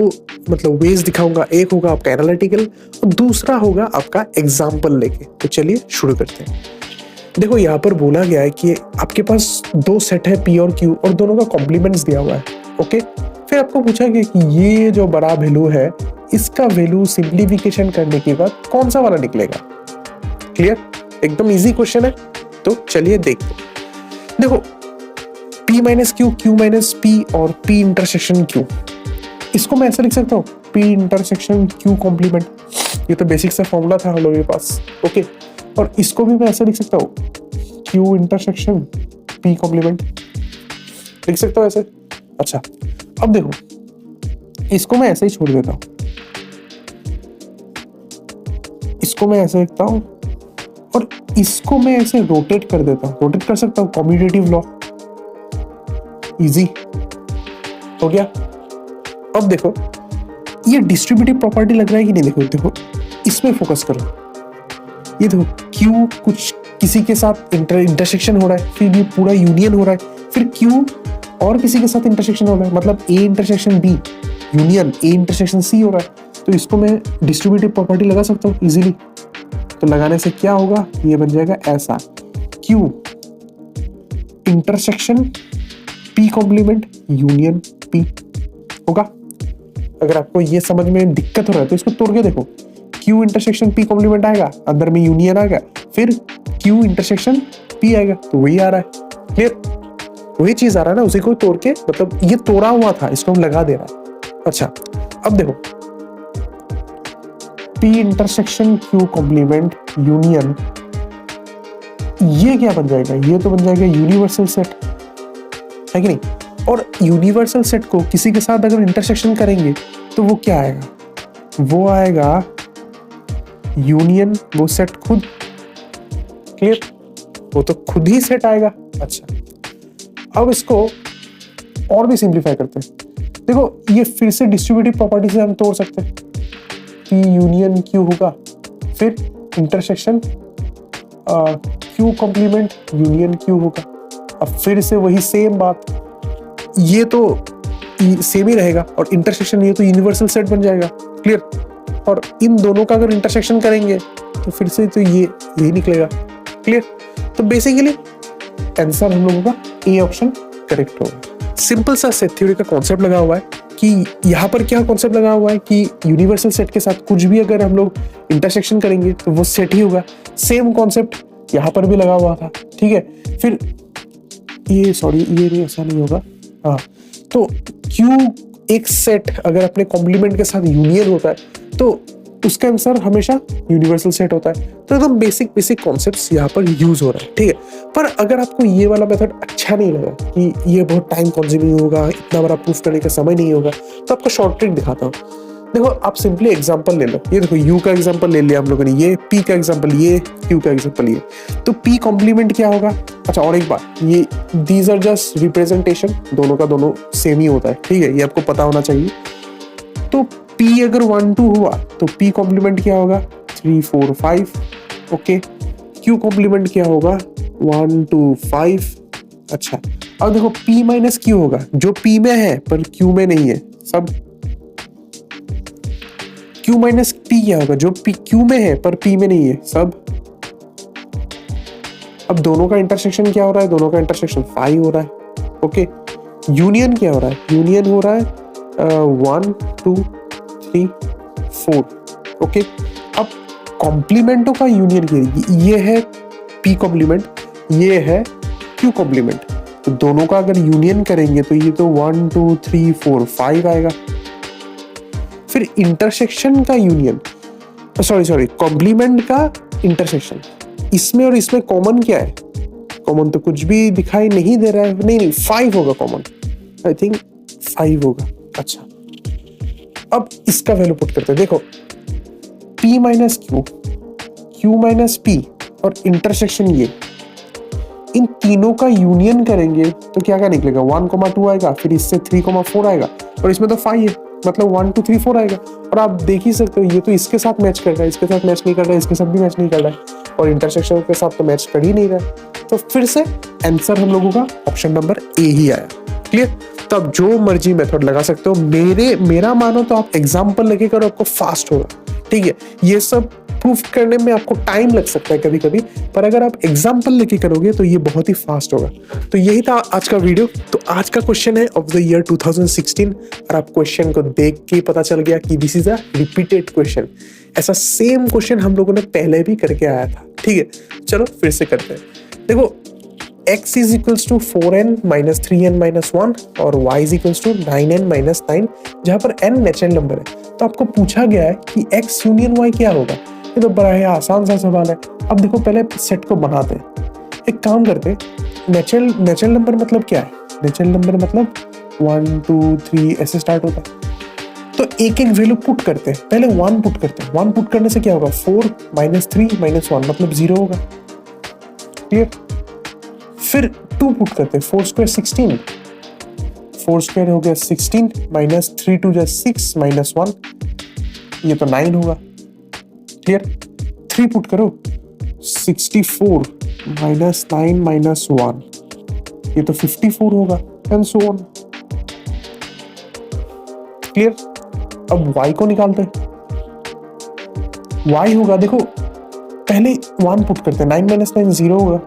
मतलब वेज दिखाऊंगा। एक होगा आपका एनालिटिकल, और दूसरा होगा आपका एग्जाम्पल लेके। तो चलिए शुरू करते हैं। देखो, यहाँ पर बोला गया है कि आपके पास 2 सेट है पी और क्यू, और दोनों का कॉम्प्लीमेंट्स दिया हुआ है। ओके, फिर आपको पूछा गया कि ये जो बड़ा वैल्यू है, इसका वैल्यू सिंप्लीफिकेशन करने के बाद कौन सा वाला निकलेगा? क्लियर? एकदम इजी क्वेश्चन है, तो चलिए देखते हैं। देखो, P minus Q, Q minus P और P इंटरसेक्शन क्यू, इसको मैं ऐसा लिख सकता हूँ P इंटरसेक्शन क्यू कॉम्प्लीमेंट। ये तो बेसिक सा फॉर्मूला था हम लोगों के पास। ओके, और इसको भी मैं ऐसा लिख सकता हूँ Q इंटरसेक्शन P कॉम्प्लीमेंट, लिख सकता हूँ ऐसे। अच्छा, अब देखो, इसको मैं ऐसे ही छोड़ देता हूँ, इसको मैं ऐसे लिखता हूँ, और इसको मैं ऐसे रोटेट कर देता हूँ। रोटेट कर सकता हूँ, कम्यूटेटिव लॉ, इजी हो गया। अब देखो, ये डिस्ट्रीब्यूटिव प्रॉपर्टी लग रहा है कि नहीं? देखो इसमें फोकस करो। ये देखो, Q कुछ किसी के साथ इंटरसेक्शन हो रहा है, फिर ये पूरा यूनियन हो रहा है, फिर Q और किसी के साथ इंटरसेक्शन हो रहा है, मतलब A intersection B union A intersection C हो रहा है, तो इसको मैं डिस्ट्रीब्यूटिव प्रॉपर्टी लगा सकता हूँ इजीली। तो लगाने से क्या होगा, ये बन जाएगा ऐसा, Q intersection P complement union P होगा। अगर आपको ये समझ में दिक्कत हो रहा है तो इसको तोड़ के देखो, Q इंटरसेक्शन P कॉम्प्लीमेंट आएगा, अंदर में यूनियन आएगा, फिर Q इंटरसेक्शन P आएगा, तो वही आ रहा है। क्लियर, वही चीज आ रहा है ना, उसी को तोड़ के, मतलब ये तोड़ा हुआ था, इसको हम लगा दे रहा है। अच्छा अब देखो, P intersection Q complement union, ये क्या बन जाएगा, ये तो बन जाएगा यूनिवर्सल सेट, है कि नहीं। और यूनिवर्सल सेट को किसी के साथ अगर इंटरसेक्शन करेंगे तो वो क्या आएगा, वो आएगा यूनियन, वो सेट खुद। क्लियर, वो तो खुद ही सेट आएगा। अच्छा अब इसको और भी सिंप्लीफाई करते हैं। देखो ये फिर से डिस्ट्रीब्यूटिव प्रॉपर्टी से हम तोड़ सकते हैं, P यूनियन Q होगा, फिर intersection Q complement union Q होगा। अब फिर से वही सेम बात, ये तो सेम ही रहेगा और इंटरसेक्शन ये तो यूनिवर्सल सेट बन जाएगा। क्लियर, और इन दोनों का अगर इंटरसेक्शन करेंगे तो फिर से तो ये यही निकलेगा। क्लियर, तो बेसिकली आंसर हम लोगों का ए ऑप्शन करेक्ट होगा। सिंपल सा सेट थ्योरी का कॉन्सेप्ट लगा हुआ है कि यहाँ पर क्या कॉन्सेप्ट लगा हुआ है कि यूनिवर्सल सेट के साथ कुछ भी अगर हम लोग इंटरसेक्शन करेंगे तो वो सेट ही होगा। सेम कॉन्सेप्ट यहाँ पर भी लगा हुआ था। ठीक है, फिर ये सॉरी ये नहीं, ऐसा नहीं होगा। हाँ, तो Q एक सेट अगर अपने कॉम्प्लीमेंट के साथ यूनियन होता है तो उसका आंसर हमेशा यूनिवर्सल सेट होता है। तो एकदम बेसिक कॉन्सेप्ट्स यहाँ पर यूज हो रहा है। ठीक है, पर अगर आपको ये वाला मेथड अच्छा नहीं लगा कि ये बहुत टाइम कंज्यूमिंग होगा, इतना बड़ा प्रूफ करने का समय नहीं होगा, तो आपको शॉर्ट ट्रिक दिखाता हूँ। देखो आप सिंपली एग्जांपल ले लो, ये देखो U का एग्जांपल ले लिया हम लोगों ने, ये P का एग्जांपल, ये Q का एग्जांपल, ये तो P कॉम्प्लीमेंट क्या होगा। अच्छा और एक बात, ये दीज आर जस्ट रिप्रेजेंटेशन, दोनों का दोनों सेम ही होता है। ठीक है, ये आपको पता होना चाहिए। तो P अगर 1 2 हुआ तो P कॉम्प्लीमेंट क्या होगा 3 4 5। ओके, Q कॉम्प्लीमेंट क्या होगा 1 2 5। अच्छा अब देखो P माइनस Q होगा, जो P में है पर Q में नहीं है, सब Q माइनस P क्या होगा, जो Q में है पर P में नहीं है, सब। अब दोनों का इंटरसेक्शन क्या हो रहा है, दोनों का इंटरसेक्शन 5 हो रहा है। ओके, यूनियन क्या हो रहा है, यूनियन हो रहा है 1 2 3 4। ओके, अब कॉम्प्लीमेंटों का यूनियन करेगी, ये है P कॉम्प्लीमेंट, ये है Q कॉम्प्लीमेंट, तो दोनों का अगर यूनियन करेंगे तो ये तो 1 2 3 4 5 आएगा। फिर इंटरसेक्शन का यूनियन, सॉरी कॉम्प्लीमेंट का इंटरसेक्शन, इसमें और इसमें कॉमन क्या है, कॉमन तो कुछ भी दिखाई नहीं दे रहा है। नहीं 5 होगा कॉमन, आई थिंक 5 होगा। अच्छा अब इसका वैल्यू पुट करते हैं। देखो P minus Q, Q minus P और इंटरसेक्शन ये, इन तीनों का यूनियन करेंगे तो क्या क्या निकलेगा, 1,2 आएगा, फिर इससे 3,4 आएगा और इसमें तो 5 है, मतलब 1 2 3 4 आएगा। और आप देख ही सकते हो ये तो इसके साथ मैच कर रहा है, इसके साथ मैच नहीं कर रहा है, इसके साथ भी मैच नहीं कर रहा है और इंटरसेक्शन के साथ तो मैच कर ही नहीं रहा है। तो फिर से आंसर हम लोगों का ऑप्शन नंबर ए ही आया। क्लियर, तो आप जो मर्जी मेथड लगा सकते हो, मेरा मानो तो आप एग्जाम्पल लेके करो, आपको फास्ट होगा। ठीक है, ये सब प्रूफ करने में आपको टाइम लग सकता है कभी कभी, पर अगर आप एग्जाम्पल लेके करोगे तो ये बहुत ही फास्ट होगा। तो यही था आज का वीडियो। तो आज का क्वेश्चन है ऑफ द ईयर 2016 और आप क्वेश्चन को देख के पता चल गया कि this is a repeated question. ऐसा सेम क्वेश्चन हम लोगों ने पहले भी करके आया था। ठीक है, चलो फिर से करते हैं। देखो x is equals to 4n minus 3n minus 1 और y is equals to 9n minus 9, जहाँ पर n नेचुरल नंबर है। तो आपको पूछा गया है कि x यूनियन y क्या होगा। ये तो बड़ा ही आसान सा सवाल है। अब देखो पहले सेट को बनाते हैं, एक काम करते हैं, नेचुरल नंबर मतलब क्या है, नेचुरल नंबर मतलब 1 2 3 ऐसे स्टार्ट होता है। तो एक एक वैल्यू पुट करते हैं, पहले 1 पुट करते हैं। 1 पुट करने से क्या होगा, 4 माइनस 3 माइनस 1 मतलब 0 होगा। क्लियर, फिर 2 पुट करते हैं, 4 स्क्वायर 16, 4 स्क्वायर हो गया 16 माइनस 3 2 जा 6 माइनस 1, ये तो 9 होगा। क्लियर, 3 पुट करो, 64 माइनस 9 माइनस 1, ये तो 54 होगा, एंड सो ऑन। क्लियर? अब y को निकालते हैं। y होगा, देखो पहले 1 पुट करते हैं, 9 माइनस 9 0 होगा,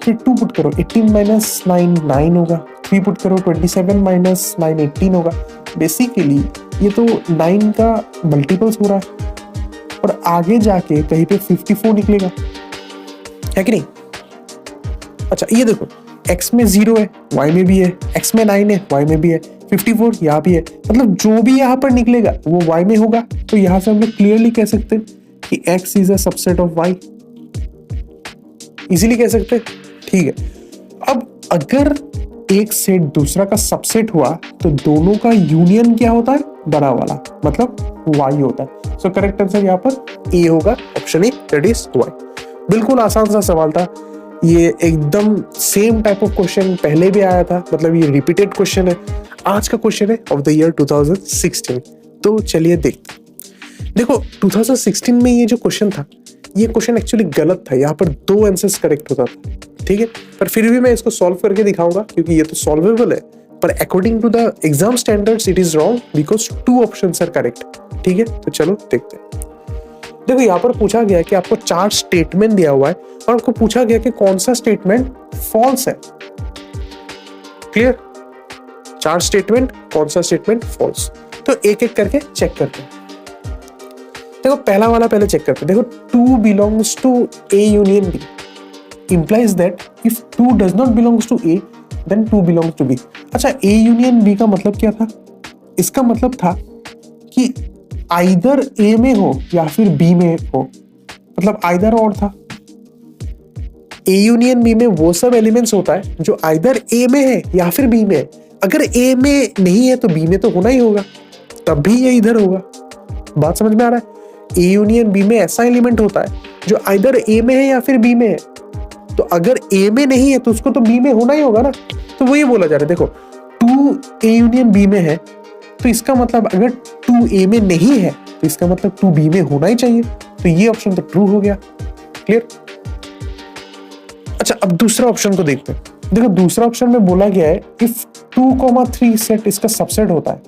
फिर 2 पुट करो, 18 माइनस 9 9 होगा, 3 पुट करो, 27 माइनस 9 18 होगा। बेसिकली ये तो 9 का मल्टीपल्स हो रहा है, और आगे जाके कहीं पे 54 निकलेगा, है कि नहीं? अच्छा ये देखो, x में 0 है, y में भी है, x में 9 है, y में भी है, 54 यहाँ भी है, मतलब जो भी यहाँ पर निकलेगा वो y में होगा। तो यहाँ से हम लोग क्लियरली कह सकते हैं कि x is a subset of y, easily कह सकते हैं। ठीक है, अब अगर एक सेट दूसरा का सबसेट हुआ तो दोनों का यूनियन क्या होता है? बड़ा वाला, मतलब y होता है। सो करेक्ट आंसर यहाँ पर ए होगा, option A, that is y। बिल्कुल आसान सा सवाल था ये, एकदम सेम टाइप ऑफ क्वेश्चन पहले भी आया था, मतलब ये रिपीटेड क्वेश्चन है। आज का क्वेश्चन है ऑफ द ईयर 2016। तो चलिए देखते हैं। देखो 2016 में ये जो क्वेश्चन था, ये क्वेश्चन एक्चुअली गलत था, यहाँ पर 2 आंसर्स करेक्ट होता था, ठीक है, पर फिर भी मैं इसको सॉल्व करके दिखाऊंगा क्योंकि ये तो सॉल्वेबल है, पर according to the exam standards it is wrong because 2 options are correct. ठीक है, तो चलो देखते हैं। देखो यहाँ पर पूछा गया है कि आपको 4 स्टेटमेंट दिया हुआ है और आपको पूछा गया कि कौन सा स्टेटमेंट फॉल्स है। क्लियर? 4 स्टेटमेंट, कौन सा स्टेटमेंट फॉल्स, तो एक एक करके चेक करते हैं। देखो पहला वाला पहले चेक करते हैं। देखो 2 belongs to A union B implies that if 2 does not belongs to A then 2 belongs to B। अच्छा, A यूनियन B का मतलब क्या था? इसका मतलब था कि आइदर A में हो या फिर B में हो, मतलब आइदर और था। A यूनियन B में वो सब एलिमेंट्स होता है जो आइदर A में है या फिर B में है। अगर A में नहीं है तो B में तो होना ही होगा, तब भी ये इधर होगा। बात समझ में आ रहा है? A यूनियन B में ऐसा एलिमेंट होता है जो आइदर A में है या फिर B में है, तो अगर A में नहीं है तो उसको तो B में होना ही होगा ना। तो वो ये बोला जा रहा है, देखो 2 A यूनियन B में है तो इसका मतलब अगर 2 A में नहीं है तो इसका मतलब 2 B में होना ही चाहिए, तो ये ऑप्शन तो ट्रू हो गया। क्लियर? अच्छा, अब दूसरा ऑप्शन को देखते हैं। देखो दूसरा ऑप्शन में बोला गया है इफ 2,3 सेट इसका सबसेट होता है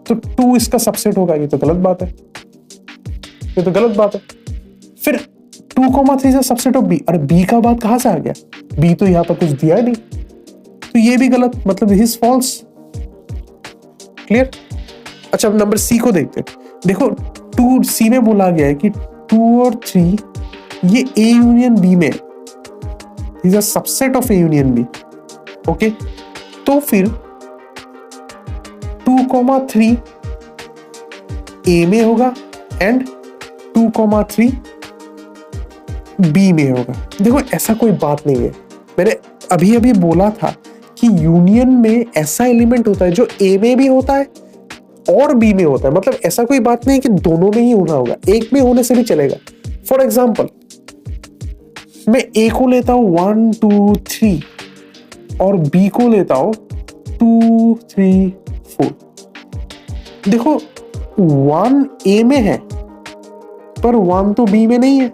तो 2 इसका सबसेट होगा। ये तो गलत बात है, ये तो गलत बात है। फिर 2,3 से सबसेट ऑफ बी, अरे बी का बात कहां से आ गया? बी तो यहाँ पर कुछ दिया ही नहीं, तो ये भी गलत, मतलब दिस इज फॉल्स। क्लियर? अच्छा, अब नंबर सी को देखते हैं। देखो 2C में बोला गया है कि 2 और 3 ये A यूनियन B में, this is a subset of A union B। Okay, तो फिर 2,3 A में होगा एंड 2,3 B में होगा। देखो ऐसा कोई बात नहीं है, मैंने अभी अभी बोला था कि यूनियन में ऐसा एलिमेंट होता है जो A में भी होता है और B में होता है, मतलब ऐसा कोई बात नहीं कि दोनों में ही होना होगा, एक में होने से भी चलेगा। फॉर एग्जाम्पल मैं A को लेता हूं 1 2 3 और B को लेता हूं 2 3 4। देखो 1 A में है पर 1 तो B में नहीं है।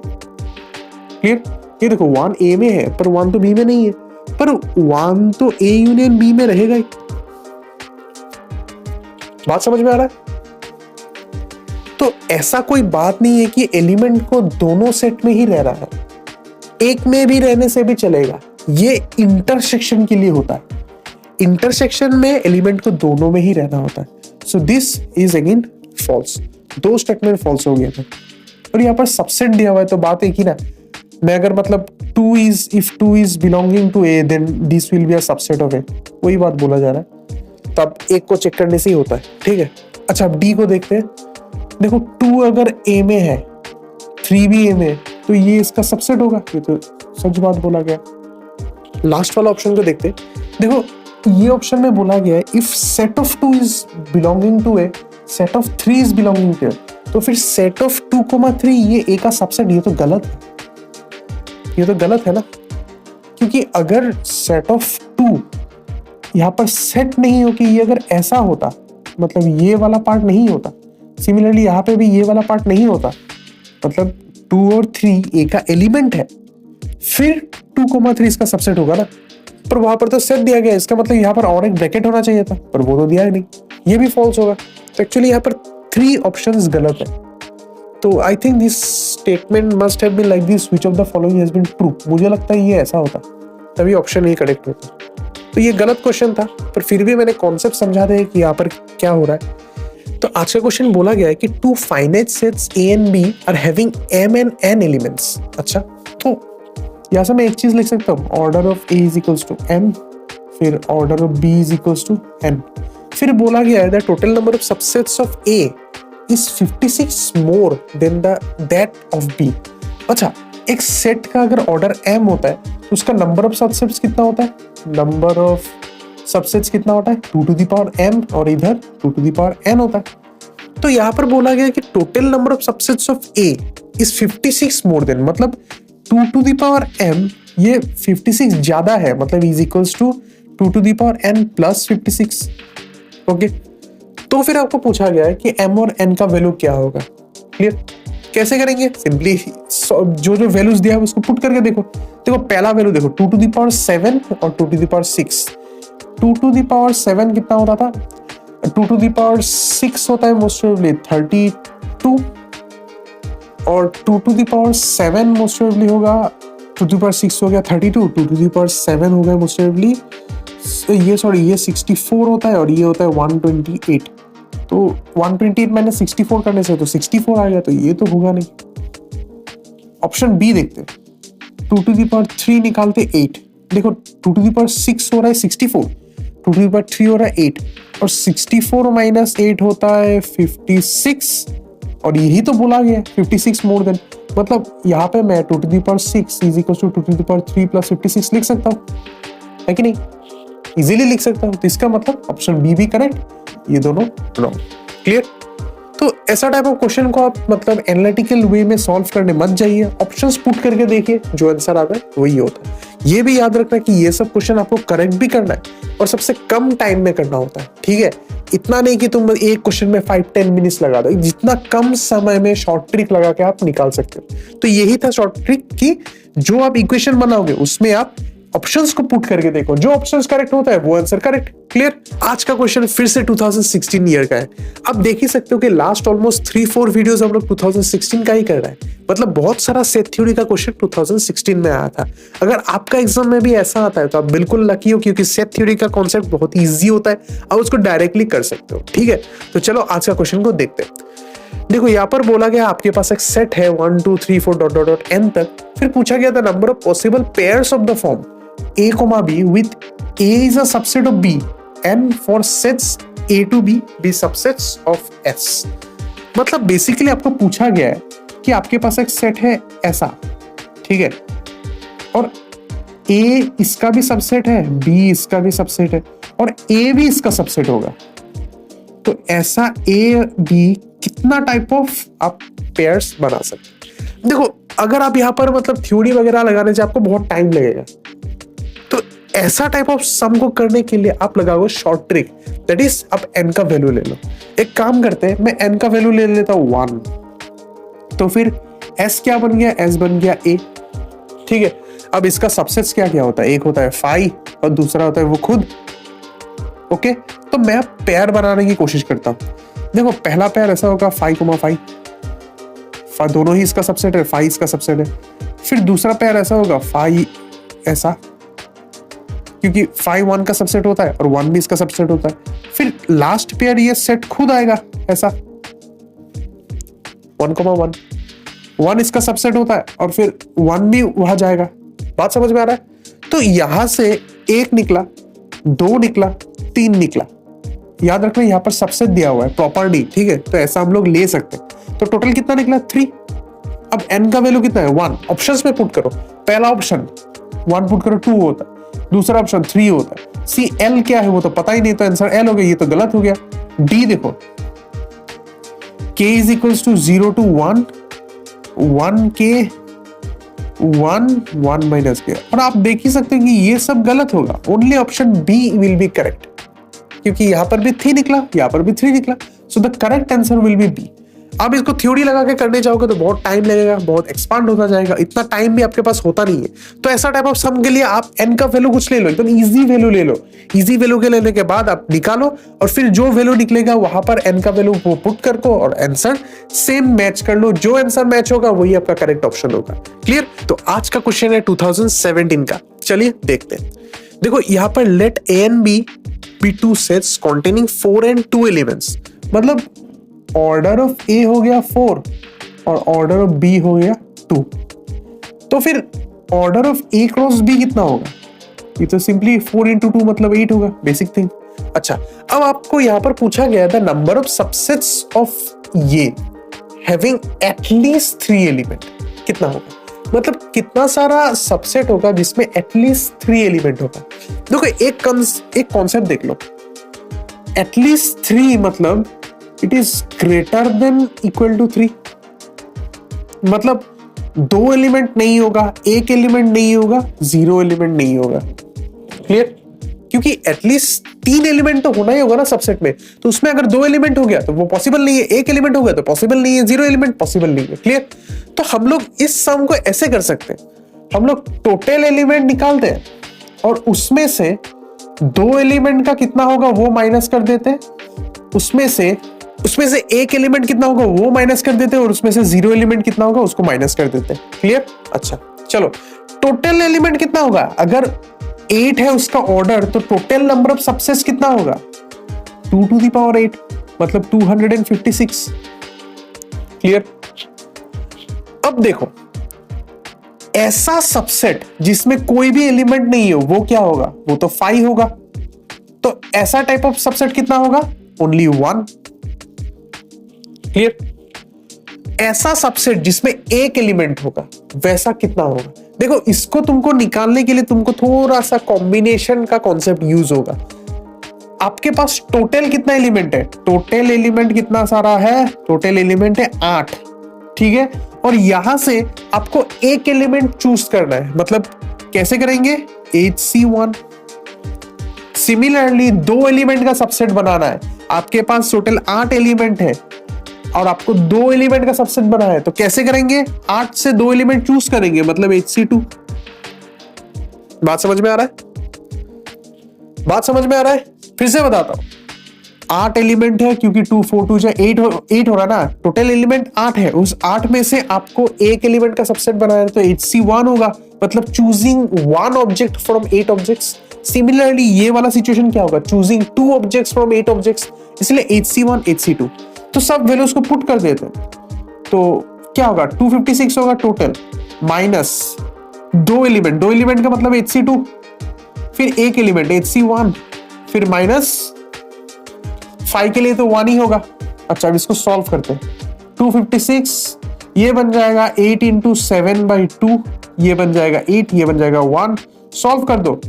क्लियर? ये देखो 1 A में है पर 1 तो B में नहीं है, पर 1 तो A यूनियन B में रहेगा ही। बात समझ में आ रहा है? तो ऐसा कोई बात नहीं है कि एलिमेंट को दोनों सेट में ही रह रहा है, एक में भी रहने से भी चलेगा। ये इंटरसेक्शन के लिए होता है, इंटरसेक्शन में एलिमेंट को दोनों में ही रहना होता है। So this is again false. 2 statement false हो गया था। और यहाँ पर सबसेट दिया हुआ है तो बात एक ही ना, मैं अगर मतलब 2 is, if 2 is belonging to A then this will be a subset of A, वही बात बोला जा रहा है। तब एक को चेक करने से ही होता है। ठीक है, अच्छा अब D को देखते हैं। देखो 2 अगर A में है, 3 भी A में है, तो ये इसका सबसेट होगा। ये तो सच बात बोला गया। लास्ट वाला ऑप्शन को देखते हैं। देखो ये ऑप्शन में बोला गया है if set of 2 is belonging to A, set of 3 is belonging to A, तो फिर सेट ऑफ 2,3 ये A का सबसेट, ये तो गलत है, ये तो गलत है ना, क्योंकि अगर सेट ऑफ 2 यहाँ पर सेट नहीं हो कि ये अगर ऐसा होता, मतलब ये वाला पार्ट नहीं होता, सिमिलरली यहाँ पे भी ये वाला पार्ट नहीं होता, मतलब 2 और 3 A का एलिमेंट है, फिर 2,3 इसका सबसेट होगा ना, पर वहां पर तो सेट दिया गया, इसका मतलब यहाँ पर और एक ब्रैकेट होना चाहिए था, पर वो तो दिया ही नहीं, ये भी फॉल्स होगा। तो एक्चुअली यहाँ पर 3 ऑप्शंस गलत है। तो I think this statement must have been like this, which of the following has been true. मुझे लगता है ये ऐसा होता, तभी ऑप्शन ए करेक्ट होता। तो ये गलत क्वेश्चन था, पर फिर भी मैंने कॉन्सेप्ट समझा दिया कि यहाँ पर क्या हो रहा है। तो आज का क्वेश्चन बोला गया है कि 2 finite sets A and B are having M and N elements. अच्छा, तो यहाँ से मैं एक चीज लिख सकता हूँ, order of A is equals to M, फिर order of B is equals to N। फिर बोला गया है that total number of subsets of A is 56 more than that of B। अच्छा, एक सेट का अगर ऑर्डर M होता है तो उसका नंबर ऑफ सबसेट्स कितना होता है? नंबर ऑफ सबसेट्स कितना होता है? 2 to the power M, और इधर 2 to the power N होता है। तो यहाँ पर बोला गया कि total number of subsets of A is 56 more then, मतलब 2 to the power M ये 56 ज्यादा है, मतलब is equals to 2 to the power N plus 56। Okay, तो फिर आपको पूछा गया है कि M और N का वैल्यू क्या होगा। क्लियर? कैसे करेंगे? सिंपली जो जो वैल्यूज दिया है उसको पुट करके देखो। पहला वैल्यू देखो, 2 to the power 7 और 2 to the power 6। 2 to the power 7 कितना होता था? 2 to the power 6 होता है मोस्ट प्रोबेबली 32, और 2 to the power 7 most probably होगा, 2 to the power 6 हो गया 32, 2 to the power 7 हो गया मोस्ट प्रोबेबली ये 64 होता है, और ये होता है 128। तो 128 मैंने 64 करने से तो 64 आ गया, तो ये तो होगा नहीं। ऑप्शन बी देखते हैं, 2 to the power 3 निकालते 8। देखो 2 to the power 6 हो रहा है 64, 2 to the power 3 हो रहा है 8, और 64 माइनस 8 होता है 56, और यही तो बोला गया 56 मोर देन, मतलब यहाँ पे मैं 2 to the power 6 is equal to 2 to the power 3 plus 56 लिख सकता हूँ, है कि नहीं? इजीली लिख सकता हूँ। तो इसका मतलब ऑप्शन बी भी करेक्ट, ये दोनों रॉन्ग। क्लियर? तो ऐसा टाइप ऑफ क्वेश्चन को आप मतलब एनालिटिकल वे में सॉल्व करने मत जाइए, ऑप्शंस पुट करके देखिए, जो आंसर आता है वही होता है। ये भी याद रखना कि ये सब क्वेश्चन आपको करेक्ट भी करना है और सबसे कम टाइम में करना होता है। ठीक है, इतना नहीं कि तुम एक क्वेश्चन में 5-10 मिनट्स लगा दो, जितना कम समय में शॉर्ट ट्रिक लगा के आप निकाल सकते हो। तो यही था शॉर्ट ट्रिक कि जो आप इक्वेशन बनाओगे उसमें आप ऑप्शंस को पुट करके देखो, जो ऑप्शंस करेक्ट होता है वो आंसर करेक्ट। क्लियर? आज का क्वेश्चन फिर से 2016 ईयर का है। अब देख ही सकते हो कि लास्ट ऑलमोस्ट 3-4 वीडियोस हम लोग 2016 का ही कर रहे हैं, मतलब बहुत सारा सेट थ्योरी का क्वेश्चन 2016 में आया था। अगर आपका एग्जाम में भी ऐसा आता है तो आप बिल्कुल लकी हो, क्योंकि सेट थ्योरी का कॉन्सेप्ट बहुत ईजी होता है, आप उसको डायरेक्टली कर सकते हो। ठीक है, तो चलो आज का क्वेश्चन को देखते हैं। देखो यहाँ पर बोला गया आपके पास एक सेट है 1 2 3 4 डॉट डॉट डॉट n तक, फिर पूछा गया था number of possible pairs of the form A, B with A is a subset of B and for sets A to B be subsets of S। मतलब basically आपको पूछा गया है कि आपके पास एक सेट है ऐसा, ठीक है, और A इसका भी सबसेट है, B इसका भी सबसेट है, और A भी इसका सबसेट होगा। तो ऐसा A B कितना टाइप ऑफ आप पेयर्स बना सकते हैं। देखो अगर आप यहाँ पर मतलब थ्योरी वगैरह लगाने से आपको बहुत टाइम लगेगा, ऐसा टाइप ऑफ सम को करने के लिए आप लगाओ शॉर्ट ट्रिक, दैट इज आप n का वैल्यू ले लो। एक काम करते हैं, मैं n का वैल्यू ले लेता हूं 1, तो फिर s क्या बन गया? s बन गया a। ठीक है, अब इसका सबसेट्स क्या क्या होता है? एक होता है फाई और दूसरा होता है वो खुद। ओके, तो मैं पेयर बनाने की कोशिश करता हूं। देखो पहला पेयर ऐसा होगा फाई कोमा फाई, दोनों ही इसका सबसेट है, फाई इसका सबसेट है। फिर दूसरा पेयर ऐसा होगा फाई ऐसा, क्योंकि 5 1 का सबसेट होता है और 1 भी इसका सबसेट होता है। फिर लास्ट पेयर ये सेट खुद आएगा ऐसा 1,1, 1 इसका सबसेट होता है और फिर 1 भी वहां जाएगा। बात समझ में आ रहा है? तो यहां से 1 निकला, 2 निकला, 3 निकला। याद रखना यहाँ पर सबसेट दिया हुआ है प्रॉपर्टी, ठीक है, तो ऐसा हम लोग ले सकते हैं। तो टोटल कितना निकला? 3। अब n का वैल्यू कितना है? 1। ऑप्शंस में पुट करो, पहला ऑप्शन 1 पुट करो 2 होता है, दूसरा ऑप्शन 3 होता है। सी एल क्या है वो तो पता ही नहीं, तो आंसर एल हो गया, ये तो गलत हो गया। डी देखो k is equals to 0 to 1, 1k 1 minus k, और आप देख ही सकते हैं कि ये सब गलत होगा। Only option B will be correct, क्योंकि यहां पर भी 3 निकला, यहां पर भी 3 निकला, so the correct answer will be B. आप इसको थ्योरी लगा के करने जाओगे तो बहुत टाइम लगेगा, बहुत एक्सपांड होता जाएगा, इतना टाइम भी आपके पास होता नहीं है। तो ऐसा टाइप ऑफ सम के लिए आप n का वैल्यू कुछ ले लो, एकदम इजी वैल्यू ले लो। इजी वैल्यू के लेने के बाद आप निकालो और फिर जो वैल्यू निकलेगा वहां पर n का वैल्यू वो पुट कर दो और आंसर सेम मैच कर लो। जो आंसर मैच होगा वही आपका करेक्ट ऑप्शन होगा। क्लियर? तो आज का क्वेश्चन है 2017 का, चलिए देखते हैं। देखो यहाँ पर late a and b be two sets containing 4 and 2 elements, मतलब ऑर्डर ऑफ ए हो गया 4 और ऑर्डर ऑफ बी हो गया 2, तो फिर order of A cross B कितना होगा? ये तो सिंपली 4 into 2 मतलब 8 होगा, बेसिक थिंग। अच्छा, अब आपको यहां पर पूछा गया था नंबर ऑफ सबसेट्स ऑफ ये हैविंग एटलीस्ट 3 एलिमेंट कितना होगा, मतलब कितना सारा सबसेट होगा जिसमें एटलीस्ट 3 एलिमेंट होगा। देखो एक कॉन्सेप्ट देख लो, एटलीस्ट 3 मतलब it is greater than equal to 3, मतलब 2 एलिमेंट नहीं होगा, 1 एलिमेंट नहीं होगा, 0 एलिमेंट नहीं होगा। क्लियर? क्योंकि एटलीस्ट 3 एलिमेंट तो होना ही होगा ना सबसेट में, तो उसमें अगर 2 एलिमेंट हो गया तो वो पॉसिबल नहीं है, 1 एलिमेंट हो गया तो पॉसिबल नहीं है, 0 एलिमेंट पॉसिबल नहीं है। क्लियर? तो हम लोग इस सम को ऐसे कर सकते हैं, हम लोग टोटल एलिमेंट निकालते हैं और उसमें से 2 एलिमेंट का कितना होगा वो माइनस कर देते हैं, उसमें से 1 एलिमेंट कितना होगा वो माइनस कर देते हैं और उसमें से 0 एलिमेंट कितना होगा उसको माइनस कर देते हैं। क्लियर? अच्छा चलो, टोटल एलिमेंट कितना होगा? अगर 8 है उसका ऑर्डर, तो टोटल नंबर ऑफ सबसेट्स कितना होगा? 2 to the power 8 मतलब 256। क्लियर? अब देखो, ऐसा सबसेट जिसमें कोई भी एलिमेंट नहीं हो वो क्या होगा? वो तो 5 होगा। तो ऐसा टाइप ऑफ सबसेट कितना होगा? ओनली 1। क्लियर? ऐसा सबसेट जिसमें 1 एलिमेंट होगा वैसा कितना होगा? देखो, इसको तुमको निकालने के लिए तुमको थोड़ा सा कॉम्बिनेशन का कॉन्सेप्ट यूज होगा। आपके पास टोटल कितना एलिमेंट है? टोटल एलिमेंट कितना सारा है? टोटल एलिमेंट है 8। ठीक है, और यहां से आपको 1 एलिमेंट चूज करना है, मतलब कैसे करेंगे? HC1। सिमिलरली 2 एलिमेंट का सबसेट बनाना है, आपके पास टोटल 8 एलिमेंट है और आपको 2 एलिमेंट का सबसेट बनाना है, तो कैसे करेंगे? 8 से 2 एलिमेंट चूज करेंगे, मतलब HC2। बात समझ में आ रहा है? बात समझ में आ रहा है? फिर से बताता हूं, 8 एलिमेंट है क्योंकि 2 4 2 8 हो रहा ना, टोटल एलिमेंट 8 है, उस 8 में से आपको 1 एलिमेंट का सबसेट बनाना है, तो HC1 होगा, मतलब choosing 1 object from 8 objects. Similarly ये वाला सिचुएशन क्या होगा? चूजिंग 2 ऑब्जेक्ट्स फ्रॉम 8 ऑब्जेक्ट्स, इसलिए HC1 HC2। तो सब वैल्यूज को पुट कर देते हैं, तो क्या होगा? 256 होगा टोटल, माइनस 2 एलिमेंट का मतलब HC2, फिर 1 एलिमेंट HC1, फिर माइनस 5 के लिए तो 1 ही होगा। अच्छा, अब इसको सॉल्व करते हैं। 256 ये बन जाएगा 8 into 7/2, ये बन जाएगा 8, ये बन जाएगा 1। सॉल्व कर दो,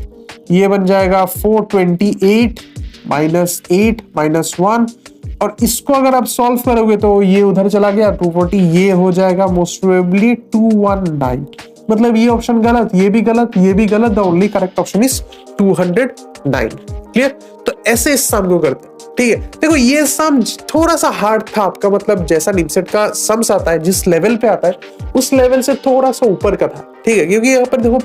ये बन जाएगा 428 माइनस 8 माइनस 1, और इसको अगर आप सॉल्व करोगे तो ये उधर चला गया 240, ये हो जाएगा मोस्ट प्रोबेबली 219, मतलब ये ऑप्शन गलत, ये भी गलत, ये भी गलत। The only correct option is 209। Clear? तो ऐसे इस सम को करते हैं। ठीक है, देखो ये सम थोड़ा सा हार्ड था आपका, मतलब जैसा निमसेट का सम्स आता है जिस लेवल पे आता है उस लेवल से थोड़ा सा ऊपर का था। ठीक है, क्योंकि यहाँ पर देखो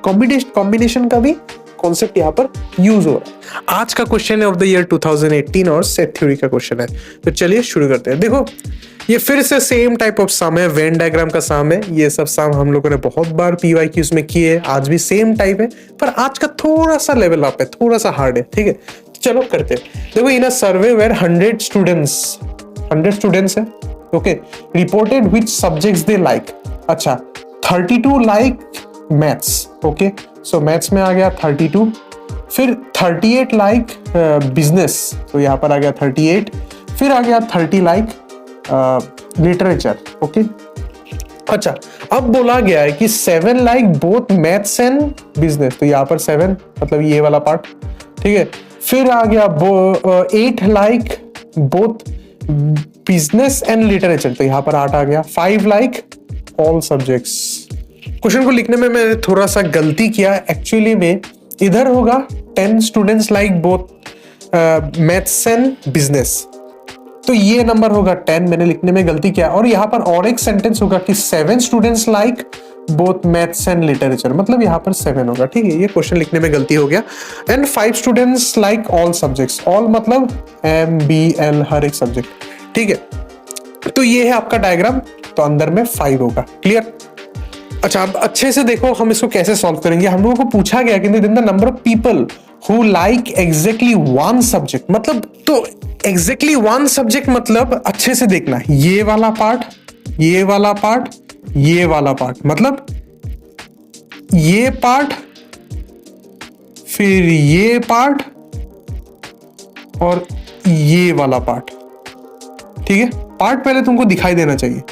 कॉम्बिनेशन का भी कॉन्सेप्ट यहाँ पर यूज हो रहा है। आज का क्वेश्चन है ऑफ द ईयर 2018 और सेट थ्योरी का क्वेश्चन है, तो चलिए शुरू करते हैं। देखो, ये फिर से सेम टाइप ऑफ सम है, वेन डायग्राम का सम है। ये सब सम हम लोगों ने बहुत बार PYQs में किए, आज भी सेम टाइप है, पर आज का थोड़ा सा लेवल अप है, थोड़ा सा हार्ड है। ठीक है, चलो करते हैं। देखो, इन अ सर्वे वेयर 100 स्टूडेंट्स है, okay, reported which subjects they like. अच्छा, 32 लाइक मैथ्स, ओके, सो मैथ्स में आ गया 32, फिर 38 लाइक बिजनेस, तो यहाँ पर आ गया 38, फिर आ गया 30 लाइक लिटरेचर, ओके। अच्छा, अब बोला गया है कि 7 like both maths and business, तो यहाँ पर 7 मतलब ये वाला पार्ट। ठीक है, फिर आ गया 8 like both business and literature, तो यहाँ पर 8 आ गया। 5 लाइक ऑल सब्जेक्ट्स। क्वेश्चन को लिखने में मैंने थोड़ा सा गलती किया, एक्चुअली में इधर होगा 10 students like both maths and business, तो ये नंबर होगा 10, मैंने लिखने में गलती किया। और यहाँ पर और एक सेंटेंस होगा कि 7 students like both maths and literature, मतलब यहाँ पर 7 होगा, ठीक है, ये क्वेश्चन लिखने में गलती हो गया। And 5 students like all subjects, all मतलब MBL, हर एक सब्जेक्ट, ठीक है। तो ये है आपका डायग्राम, तो अंदर में 5 होगा। क्लियर? अच्छा, अब अच्छे से देखो हम इसको कैसे सॉल्व करेंगे। हम लोगों को पूछा गया कि the number of people who like exactly one subject, मतलब तो एग्जैक्टली वन सब्जेक्ट मतलब अच्छे से देखना, ये वाला पार्ट, ये वाला पार्ट, ये वाला पार्ट, मतलब ये पार्ट, फिर ये पार्ट और ये वाला पार्ट, ठीक है। पार्ट पहले तुमको दिखाई देना चाहिए,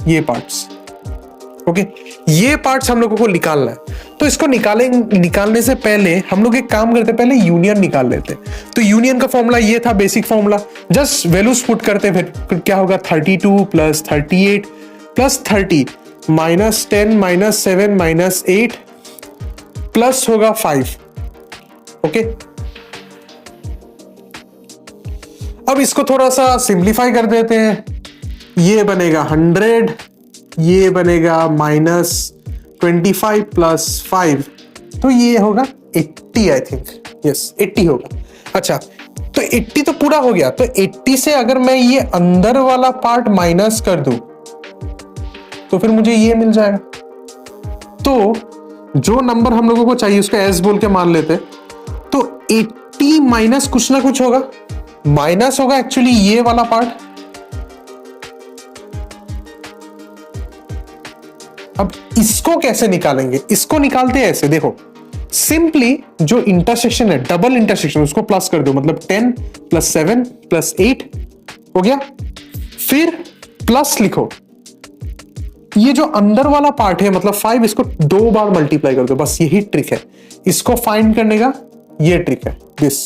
ये पार्ट्स, ओके। ये पार्ट्स हम लोगों को निकालना है, तो इसको निकालने से पहले हम लोग एक काम करते, पहले यूनियन निकाल लेते। तो यूनियन का फॉर्मूला ये था, basic formula, just values put करते, फिर क्या होगा 32 plus 38 plus 30 minus 10 minus 7 minus 8 plus होगा 5, ओके। अब इसको थोड़ा सा सिंप्लीफाई कर देते हैं, ये बनेगा 100, ये बनेगा माइनस 25 प्लस 5, तो ये होगा 80, आई थिंक, यस 80 होगा। अच्छा, तो 80 तो पूरा हो गया, तो 80 से अगर मैं ये अंदर वाला पार्ट माइनस कर दूं तो फिर मुझे ये मिल जाएगा। तो जो नंबर हम लोगों को चाहिए उसको एस बोल के मान लेते, तो 80 माइनस कुछ ना कुछ होगा, माइनस होगा एक्चुअली ये वाला पार्ट। अब इसको कैसे निकालेंगे? इसको निकालते हैं ऐसे, देखो सिंपली जो इंटरसेक्शन है, डबल इंटरसेक्शन, उसको प्लस कर दो, मतलब 10 प्लस 7 प्लस 8 हो गया। फिर प्लस लिखो, ये जो अंदर वाला पार्ट है मतलब 5, इसको 2 बार मल्टीप्लाई कर दो, बस यही ट्रिक है इसको फाइंड करने का, ये ट्रिक है, दिस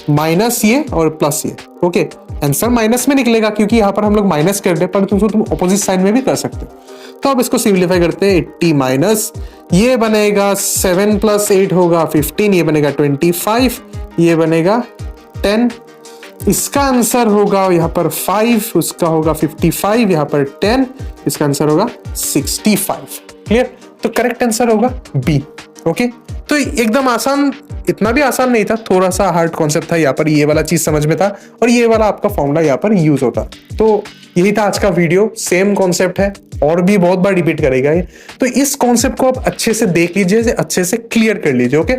माइनस ये और प्लस ये, ओके। आंसर माइनस में निकलेगा क्योंकि यहां पर हम लोग माइनस कर रहे, पर तुम ऑपोजिट साइन में भी कर सकते हो। तो अब इसको सिंप्लीफाई करते हैं, 80 माइनस ये बनेगा 7 प्लस 8 होगा 15, ये बनेगा 25, ये बनेगा 10, इसका आंसर होगा यहाँ पर 5, उसका होगा 55, यहाँ पर 10, इसका आंसर होगा 65। क्लियर? तो करेक्ट आंसर होगा बी, ओके। तो एकदम आसान, इतना भी आसान नहीं था, थोड़ा सा हार्ड कॉन्सेप्ट था, यहाँ पर ये वाला चीज समझ में था और ये वाला आपका फॉर्मूला यहाँ पर यूज होता। तो यही था आज का वीडियो, सेम कॉन्सेप्ट है और भी बहुत बार रिपीट करेगा ये। तो इस कॉन्सेप्ट को आप अच्छे से देख लीजिए, अच्छे से क्लियर कर लीजिए, ओके।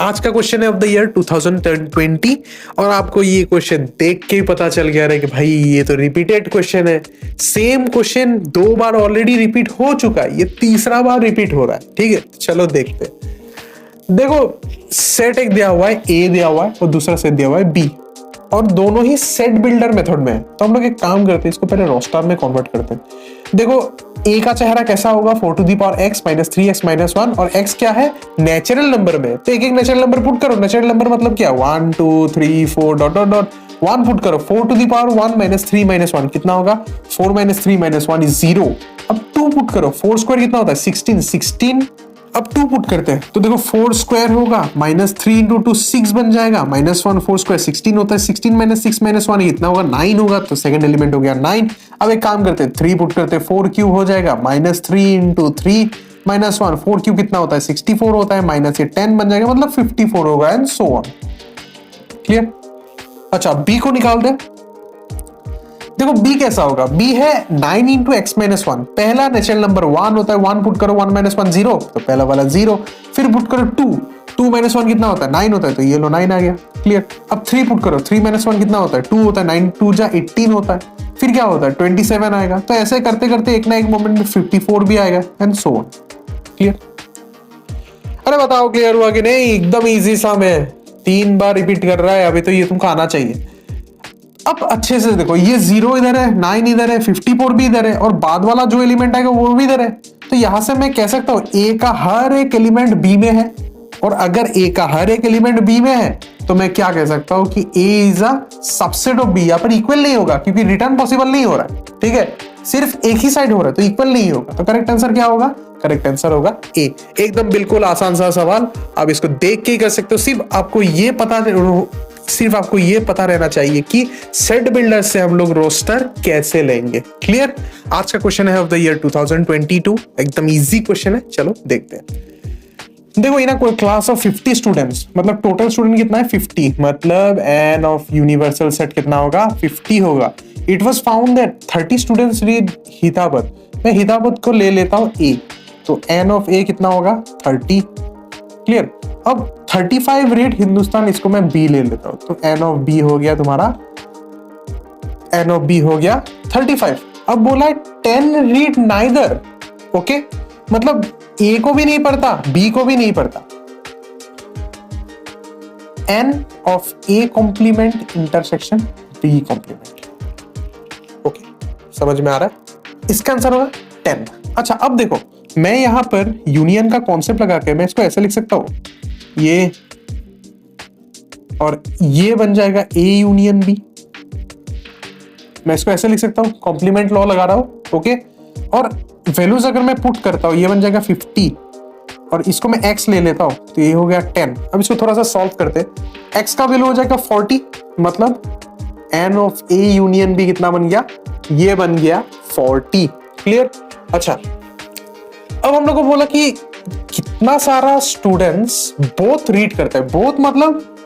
आज का क्वेश्चन है ऑफ द ईयर 2020 और आपको ये क्वेश्चन देख के ही पता चल गया है कि भाई ये तो रिपीटेड क्वेश्चन है, सेम क्वेश्चन 2 बार ऑलरेडी रिपीट हो चुका है, ये तीसरा बार रिपीट हो रहा है, ठीक है। चलो देखते हैं। देखो सेट एक दिया हुआ है ए दिया हुआ है और दूसरा सेट दिया हुआ है बी, और दोनों ही सेट बिल्डर मेथड में है। तो हम लोग एक काम करते हैं, इसको पहले रोस्टर में कन्वर्ट करते हैं। देखो ए का चेहरा कैसा होगा, 4 to the power x minus 3x minus 1, और x क्या है, नेचुरल नंबर में, तो एक एक नेचुरल नंबर पुट करो। नेचुरल नंबर मतलब क्या, 1 2 3 4 डॉट डॉट डॉट 1 पुट करो। 4 to the power 1 minus 3 minus 1 कितना होगा, 4 माइनस 3 माइनस 1 इज 0। अब 2 पुट करो, 4 स्क्वायर कितना होता है 16। अब 2 पुट करते हैं, तो देखो 4 स्क्वायर होगा माइनस 3 इंटू 2 6 बन जाएगा, माइनस 1 4 स्क्वायर 16 होता है, 16 माइनस 6 माइनस 1 कितना होगा 9 होगा, तो सेकंड एलिमेंट हो गया 9। अब एक काम करते हैं, 3 पुट करते हैं, 4 क्यूब हो जाएगा माइनस 3 इंटू 3 माइनस 1, 4 क्यूब कितना होता है 64 होता है, माइनस ये 10 बन जाएगा, मतलब 54 होगा, एंड सो ऑन। क्लियर? अच्छा, बी को निकाल दे। देखो b कैसा होगा, b है 9 इंटू एक्स माइनस 1, पहला नेचुरल नंबर 1 होता है, 1 पुट करो, 1 माइनस 1 0, तो पहला वाला 0। फिर पुट करो 2 माइनस 1 कितना होता है 9 होता है, तो ये लो 9 आ गया। क्लियर? अब 3 पुट करो, 3 माइनस 1 कितना होता है 2 होता है, 9 2 जा 18 होता है, फिर क्या होता है 27 आएगा। तो ऐसे करते करते एक ना एक मोमेंट में 54 भी आएगा, एंड सो ऑन। क्लियर? अरे बताओ क्लियर हुआ कि नहीं? एकदम इजी सा, मैं 3 बार रिपीट कर रहा है, अभी तो ये तुमको आना चाहिए। अब अच्छे से देखो, ये 0 इधर है, 9 इधर है, 54 भी इधर है, और बाद वाला जो एलिमेंट आएगा वो भी इधर है। तो यहां से मैं कह सकता हूं ए का हर एक एलिमेंट बी में है, और अगर ए का हर एक एलिमेंट बी में है तो मैं क्या कह सकता हूं कि A is a subset of B. यहां पर इक्वल नहीं होगा क्योंकि रिटर्न पॉसिबल नहीं हो रहा है, ठीक है, सिर्फ एक ही साइड हो रहा है, तो इक्वल नहीं होगा। तो करेक्ट आंसर क्या होगा? करेक्ट आंसर होगा ए। एकदम बिल्कुल आसान सा सवाल, आप इसको देख के ही कर सकते हो, सिर्फ आपको ये पता सिर्फ आपको ये पता रहना चाहिए कि सेट बिल्डर से हम लोग रोस्टर कैसे लेंगे। क्लियर? आज का क्वेश्चन है ऑफ द ईयर 2022, एकदम इजी क्वेश्चन है, चलो देखते हैं। देखो ये ना कोई क्लास ऑफ 50 स्टूडेंट्स, मतलब टोटल स्टूडेंट कितना है 50, मतलब एन ऑफ यूनिवर्सल सेट कितना होगा 50 होगा। It was found that 30 students read हिताबत, मैं हिताबत को ले लेता हूं ए, तो एन ऑफ ए कितना होगा 30। क्लियर? अब 35 रीड हिंदुस्तान, इसको मैं बी ले लेता हूं, तो एन ऑफ बी हो गया तुम्हारा, एन ऑफ बी हो गया 35। अब बोला है 10 रीड नाइदर, ओके, मतलब ए को भी नहीं पढ़ता बी को भी नहीं पढ़ता। N of A complement intersection B complement, okay, समझ में आ रहा है? इसका आंसर होगा 10। अच्छा अब देखो, मैं यहां पर यूनियन का कॉन्सेप्ट लगा के मैं इसको ऐसे लिख सकता हूं, ये और ये बन जाएगा ए यूनियन बी। मैं इसको ऐसे लिख सकता हूं, कॉम्प्लीमेंट लॉ लगा रहा हूं, ओके। और वैल्यूज अगर मैं पुट करता हूं, ये बन जाएगा 50 और इसको मैं x ले लेता हूं, तो ये हो गया 10। अब इसको थोड़ा सा सॉल्व करते हैं। x का वैल्यू हो जाएगा 40, मतलब n of a union b कितना बन गया, ये बन गया 40। क्लियर? अच्छा अब हम लोग को बोला कि कितना सारा स्टूडेंट्स बोथ रीड करते हैं, बोथ मतलब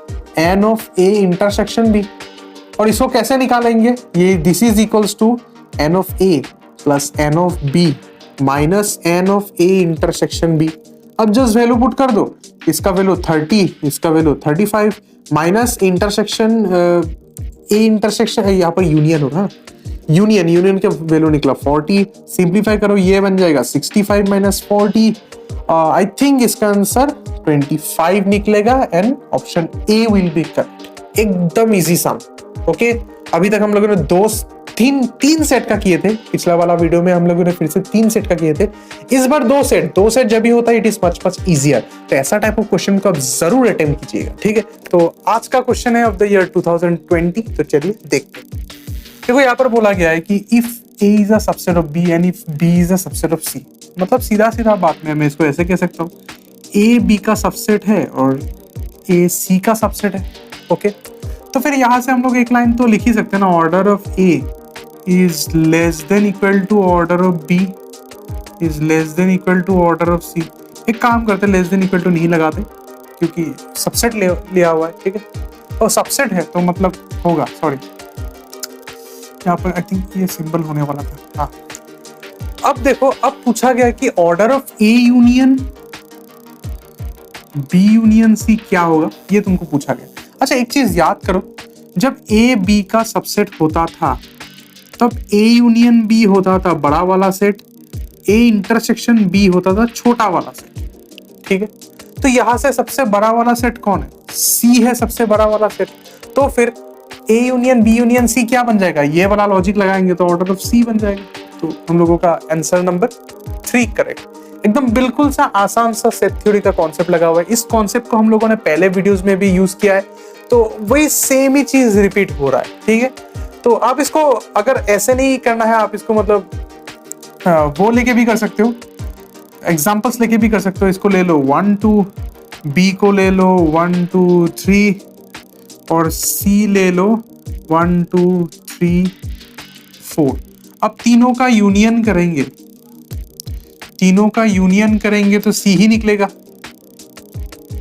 n of a intersection b, और इसको कैसे निकालेंगे, ये this is equals to n of a plus n of b minus n of a intersection b। अब जस्ट वैल्यू पुट कर दो, इसका वैल्यू 30, इसका वैल्यू 35 माइनस इंटरसेक्शन a इंटरसेक्शन, यहाँ पर यूनियन होगा, यूनियन का वैल्यू निकला 40, सिंप्लीफाई करो ये बन जाएगा 65 माइनस 40, आई थिंक इसका आंसर 25 निकलेगा and option A will be correct. एकदम इजी सम, ओके। अभी तक हम लोगों ने तीन सेट का किए थे, पिछला वाला वीडियो में हम लोगों ने फिर से 3 सेट का किए थे, इस बार 2 सेट जब भी होता है इट इज मच इजियर। तो ऐसा टाइप ऑफ क्वेश्चन को आप जरूर अटेम्प्ट कीजिएगा, ठीक है। तो आज का क्वेश्चन है ऑफ द ईयर 2020, तो चलिए देखते हैं। देखो यहाँ पर बोला गया है कि if a is a subset of b and if b is a subset of c, मतलब सीधा बात में मैं इसको ऐसे कह सकता हूँ, a b का सबसेट है और a c का सबसेट है, ओके। तो फिर यहाँ से हम लोग एक लाइन तो लिख ही सकते हैं ना, order of a is less than equal to order of b is less than equal to order of c। एक काम करते, लेस देन इक्वल टू नहीं लगाते क्योंकि सबसेट लिया हुआ है, ठीक है, और सबसेट है तो मतलब होगा, सॉरी यहाँ पर आई थिंक ये सिंबल होने वाला था, हाँ। अब देखो, अब पूछा गया कि order of A union B union C क्या होगा, ये तुमको पूछा गया। अच्छा एक चीज याद करो, जब ए बी का सबसेट होता था तब A यूनियन B होता था बड़ा वाला सेट, A इंटरसेक्शन B होता था छोटा वाला सेट, ठीक है। तो यहां से सबसे बड़ा वाला सेट कौन है, C है सबसे बड़ा वाला सेट, तो फिर A union B union C क्या बन जाएगा, ये वाला लॉजिक लगाएंगे तो ऑर्डर ऑफ C बन जाएगा। तो हम लोगों का आंसर नंबर 3 करेक्ट। एकदम बिल्कुल सा आसान सा सेट थ्योरी का कॉन्सेप्ट लगा हुआ है। इस कॉन्सेप्ट को हम लोगों ने पहले वीडियोस में भी यूज किया है, तो वही सेम ही चीज रिपीट हो रहा है, ठीक है। तो आप इसको अगर ऐसे नहीं करना है, आप इसको मतलब वो लेके भी कर सकते हो, एग्जांपल्स लेके भी कर सकते हो। इसको ले लो 1 2, बी को ले लो 1 2 3 और सी ले लो 1 2 3 4। अब तीनों का यूनियन करेंगे तो सी ही निकलेगा,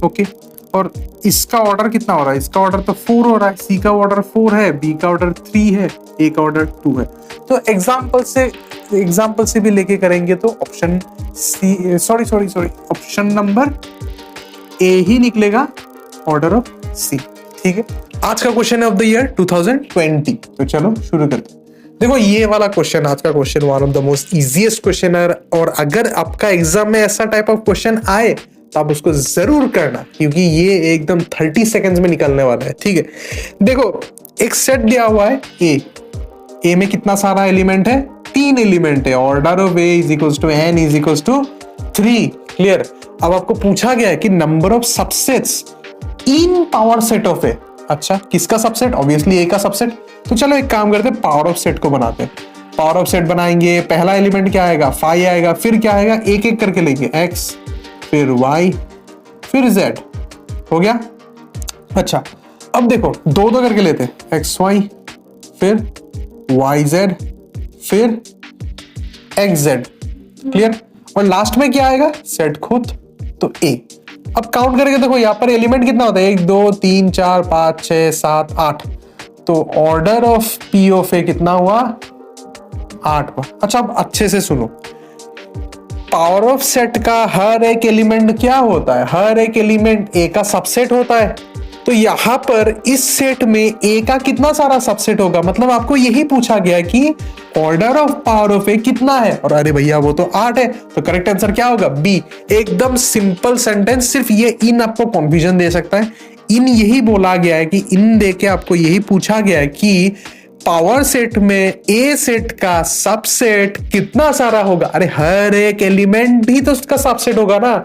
ओके। और इसका ऑर्डर कितना हो रहा है, इसका ऑर्डर तो 4 हो रहा है, सी का ऑर्डर 4 है, बी का ऑर्डर 3 है, ए का ऑर्डर 2 है। तो एग्जांपल से भी लेके करेंगे तो option C, sorry option number A ही निकलेगा, ऑर्डर ऑफ सी, ठीक है। आज का क्वेश्चन है ऑफ द ईयर 2020, तो चलो शुरू करते हैं। देखो ये वाला क्वेश्चन, आज का question one of the most easiest question है, और अगर आपका एग्जाम में ऐसा टाइप ऑफ क्वेश्चन आए तो आप उसको जरूर करना, क्योंकि ये एकदम 30 सेकंड्स में निकलने वाला है, ठीक है। देखो एक सेट दिया हुआ है ए में कितना सारा एलिमेंट है, 3 एलिमेंट है, order of A is equals to n is equals to 3। Clear? अब आपको पूछा गया है कि number of subsets in power set of A. अच्छा किसका सबसेट, ऑब्वियसली ए का सबसेट। तो चलो एक काम करते हैं, पावर ऑफ सेट को बनाते हैं। पावर ऑफ सेट बनाएंगे, पहला एलिमेंट क्या आएगा 5 आएगा, फिर क्या आएगा एक एक करके लेंगे, x फिर y फिर z, हो गया। अच्छा अब देखो दो दो करके लेते, एक्स वाई फिर वाई जेड फिर एक्स जेड, क्लियर। और लास्ट में क्या आएगा, सेट खुद, तो ए। अब काउंट करके देखो यहाँ पर एलिमेंट कितना होता है, 1 2 3 4 5 6 7 8, तो order of P of A कितना हुआ, 8 हुआ। अच्छा अब अच्छे से सुनो, पावर ऑफ सेट का हर एक एलिमेंट क्या होता है, हर एक एलिमेंट ए का सबसेट होता है। तो यहां पर इस सेट में ए का कितना सारा सबसेट होगा, मतलब आपको यही पूछा गया कि order of power of A कितना है, और अरे भैया वो तो 8 है, तो करेक्ट आंसर क्या होगा, बी। एकदम सिंपल सेंटेंस, सिर्फ ये इन आपको कंफ्यूजन दे सकता है। इन यही बोला गया है कि इन देके आपको यही पूछा गया है कि पावर सेट में ए सेट का सबसेट कितना सारा होगा। अरे हर एक एलिमेंट ही तो उसका सबसेट होगा ना,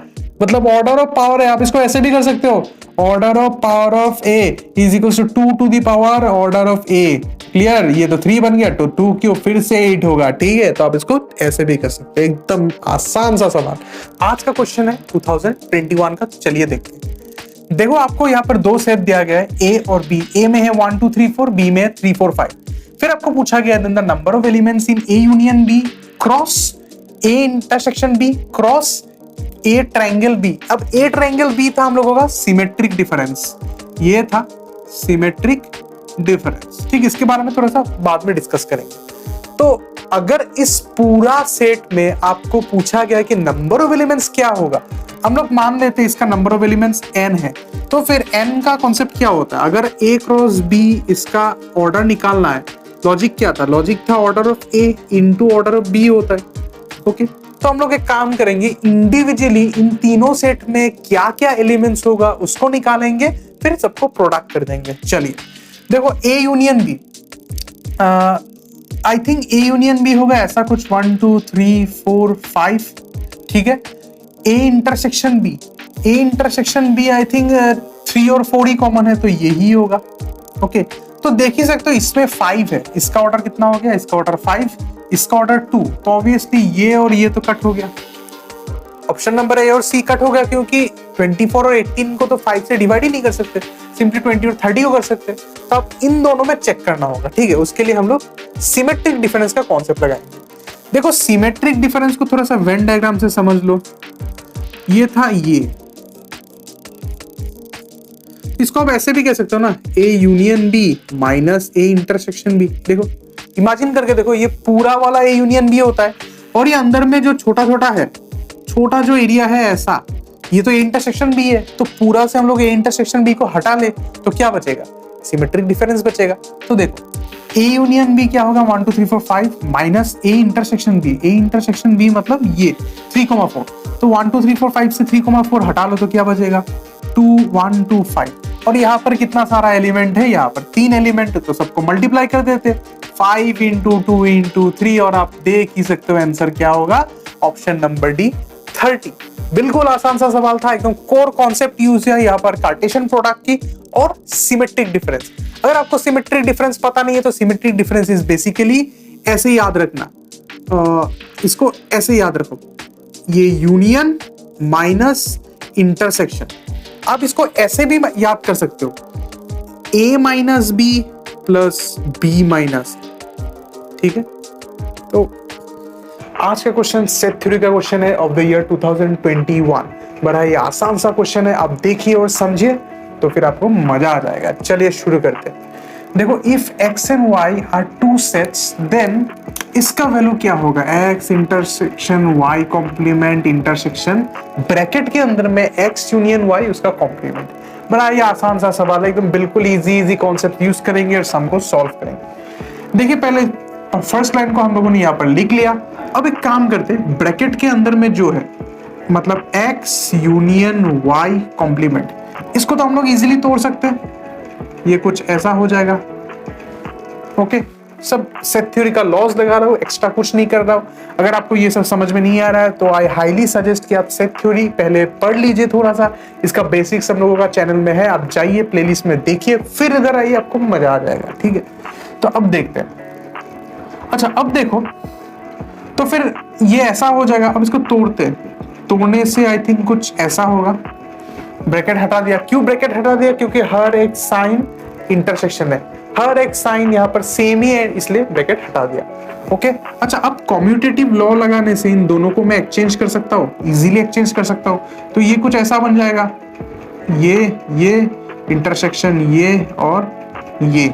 मतलब ऑर्डर ऑफ पावर है, आप इसको ऐसे भी कर सकते हो, order of power of A is equal to 2 to the power order of A, clear. ये तो 3 बन गया, तो 2 क्यों फिर से 8 होगा, ठीक है। तो आप इसको ऐसे भी कर सकते हैं, एकदम आसान सा सवाल। आज का क्वेश्चन है 2021 का, चलिए देखते हैं। देखो आपको यहाँ पर दो सेट दिया गया है, ए और बी। ए में है 1 2 3 4, बी में है 3 4 5। फिर आपको पूछा गया है the number of elements in A union B cross A intersection B cross A triangle B. अब ए ट्रायंगल बी था हम लोगों का सिमेट्रिक डिफरेंस, ये था सिमेट्रिक डिफरेंस, ठीक। इसके बारे में थोड़ा सा बाद में डिस्कस करेंगे। तो अगर इस पूरा सेट में आपको पूछा गया कि नंबर ऑफ एलिमेंट्स क्या होगा, हम लोग मान लेते हैं इसका नंबर ऑफ एलिमेंट्स n है, तो फिर n का कॉन्सेप्ट क्या होता है, अगर a क्रॉस b इसका ऑर्डर निकालना है, लॉजिक क्या था, लॉजिक था order of a into order of b होता है, ओके। तो हम लोग एक काम करेंगे, इंडिविजुअली इन तीनों सेट में क्या क्या एलिमेंट्स होगा उसको निकालेंगे, फिर सबको प्रोडक्ट कर देंगे। चलिए देखो a union b, I think a union b होगा ऐसा कुछ 1 2 3 4 5, ठीक है। a intersection b, a intersection b I think 3 और 4 ही कॉमन है, तो यही होगा, ओके। तो देख ही सकते हो इसमें 5 है, इसका ऑर्डर कितना हो गया, इसका ऑर्डर 5, इसका ऑर्डर 2, तो ऑब्वियसली ये और ये तो कट हो गया। ऑप्शन नंबर ए और सी कट हो गया, क्योंकि 24 और 18 को तो 5 से डिवाइड ही नहीं कर सकते, सिंपली 20 और 30 को कर सकते। तो अब इन दोनों में चेक करना होगा, ठीक है। उसके लिए हम लोग सिमेट्रिक डिफरेंस का कॉन्सेप्ट लगाएंगे। देखो सिमेट्रिक डिफरेंस को थोड़ा सा वेन डायग्राम से समझ लो, ये था ये, इसको आप ऐसे भी कह सकते हो ना, A union B minus A intersection B. देखो इमेजिन करके देखो, ये पूरा वाला ए यूनियन बी होता है, और ये अंदर में जो छोटा छोटा है, छोटा जो एरिया है ऐसा, ये तो ए इंटरसेक्शन बी है। तो पूरा से हम लोग ए इंटरसेक्शन बी को हटा ले तो क्या बचेगा, सिमेट्रिक डिफरेंस बचेगा। तो देखो ए यूनियन बी क्या होगा, 1 2 3 4 5 minus A intersection B, A intersection B मतलब ये 3,4, तो 1 2 3 4 5 से 3,4 हटा लो तो क्या बचेगा, 2 1 2 5। और यहाँ पर कितना सारा एलिमेंट है, यहाँ पर 3 एलिमेंट, तो सबको मल्टीप्लाई कर देते, 5 इंटू 2 इंटू 3, और आप देख ही सकते हो आंसर क्या होगा, ऑप्शन नंबर डी 30। बिल्कुल आसान सा सवाल था, एकदम कोर कॉन्सेप्ट यूज है यहाँ पर कार्टेशियन प्रोडक्ट की और सिमेट्रिक डिफरेंस। अगर आपको सिमेट्रिक डिफरेंस पता नहीं है तो सिमेट्रिक डिफरेंस इज बेसिकली ऐसे याद रखना, इसको ऐसे याद रखो, ये यूनियन माइनस इंटरसेक्शन। आप इसको ऐसे भी याद कर सकते हो, a minus B plus B minus, ठीक है। तो आज का क्वेश्चन सेट थ्योरी का क्वेश्चन है ऑफ द ईयर 2021। बड़ा ही आसान सा क्वेश्चन है, आप देखिए और समझिए तो फिर आपको मजा आ जाएगा। चलिए शुरू करते हैं। देखो if x and y are two sets then इसका वैल्यू क्या होगा, x intersection y complement intersection bracket के अंदर में x यूनियन y उसका कॉम्प्लीमेंट। बड़ा ही आसान सा सवाल है, एकदम बिल्कुल इजी कॉन्सेप्ट यूज करेंगे और सम को सॉल्व करेंगे। देखिए पहले फर्स्ट लाइन को हम लोगों ने यहाँ पर लिख लिया। अब एक काम करते हैं, ब्रैकेट के अंदर में जो है मतलब x यूनियन y कॉम्प्लीमेंट, इसको तो हम लोग इजीली तोड़ सकते हैं, ये कुछ ऐसा हो जाएगा, ओके। सब सेट थ्योरी का लॉज लगा रहा हूँ, एक्स्ट्रा कुछ नहीं कर रहा हूँ। अगर आपको ये सब समझ में नहीं आ रहा है तो आई हाईली सजेस्ट कि आप सेट थ्योरी पहले पढ़ लीजिए थोड़ा सा, इसका बेसिक्स हम लोगों का चैनल में है, आप जाइए प्लेलिस्ट में देखिए, फिर इधर आइए, आपको मजा आ जाएगा, ठीक है। तो अब देखते हैं, अच्छा अब देखो, तो फिर ये ऐसा हो जाएगा। अब इसको तोड़ते हैं, तोड़ने से आई थिंक कुछ ऐसा होगा, ब्रैकेट हटा दिया। क्यों ब्रैकेट हटा दिया? क्योंकि हर एक साइन इंटरसेक्शन है, हर एक साइन यहाँ पर सेम ही है, इसलिए ब्रैकेट हटा दिया। ओके अच्छा, अब कॉम्यूटेटिव लॉ लगाने से इन दोनों को मैं एक्सचेंज कर सकता हूँ, इजीली एक्सचेंज कर सकता हूँ। तो ये कुछ ऐसा बन जाएगा, ये इंटरसेक्शन ये और ये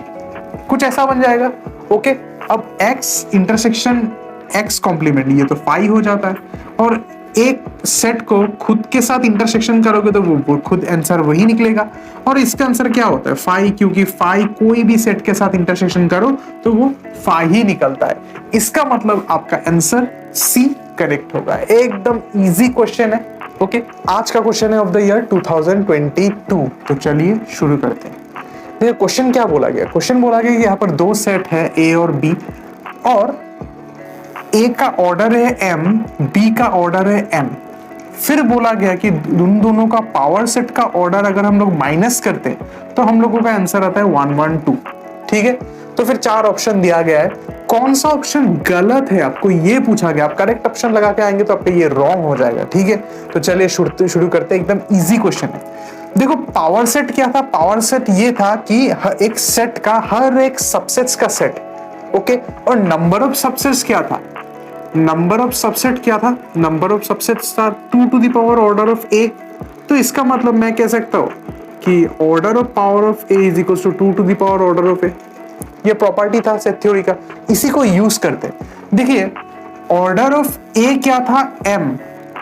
कुछ ऐसा बन जाएगा। ओके अब x इंटरसेक्शन x कॉम्प्लीमेंट, ये तो फाई हो जाता है, और एक सेट को खुद के साथ इंटरसेक्शन करोगे तो वो खुद आंसर वही निकलेगा। और इसका आंसर क्या होता है? फाई, क्योंकि फाई कोई भी सेट के साथ इंटरसेक्शन करो तो वो फाई ही निकलता है। इसका मतलब आपका आंसर सी करेक्ट होगा। एकदम इजी क्वेश्चन है। ओके आज का क्वेश्चन है ऑफ द ईयर 2022। तो चलिए शुरू करते हैं। देखिए क्वेश्चन क्या बोला गया? क्वेश्चन बोला गया कि यहाँ पर दो सेट है ए और बी, और ए का ऑर्डर है m, बी का ऑर्डर है n। फिर बोला गया कि उन दोनों का पावर सेट का ऑर्डर अगर हम लोग माइनस करते हैं तो हम लोगों का आंसर आता है 1 1 2। ठीक है, तो फिर चार ऑप्शन दिया गया है, कौन सा ऑप्शन गलत है आपको ये पूछा गया। आप करेक्ट ऑप्शन लगा के आएंगे तो आपका ये रॉन्ग हो जाएगा। ठीक है, तो चलिए शुरू करते हैं। एकदम इजी क्वेश्चन है। देखो पावर सेट क्या था? पावर सेट ये था कि एक सेट का हर एक सबसेट्स का सेट। ओके, और नंबर ऑफ सबसेट्स क्या था? नंबर ऑफ सबसेट क्या था? नंबर ऑफ सबसेट्स था 2 to the power order of A. तो इसका मतलब मैं कह सकता हूं कि order of power of A is equal to 2 to the power order of A. ये प्रॉपर्टी था सेट थ्योरी का, इसी को यूज करते। देखिए ऑर्डर ऑफ ए क्या था? m,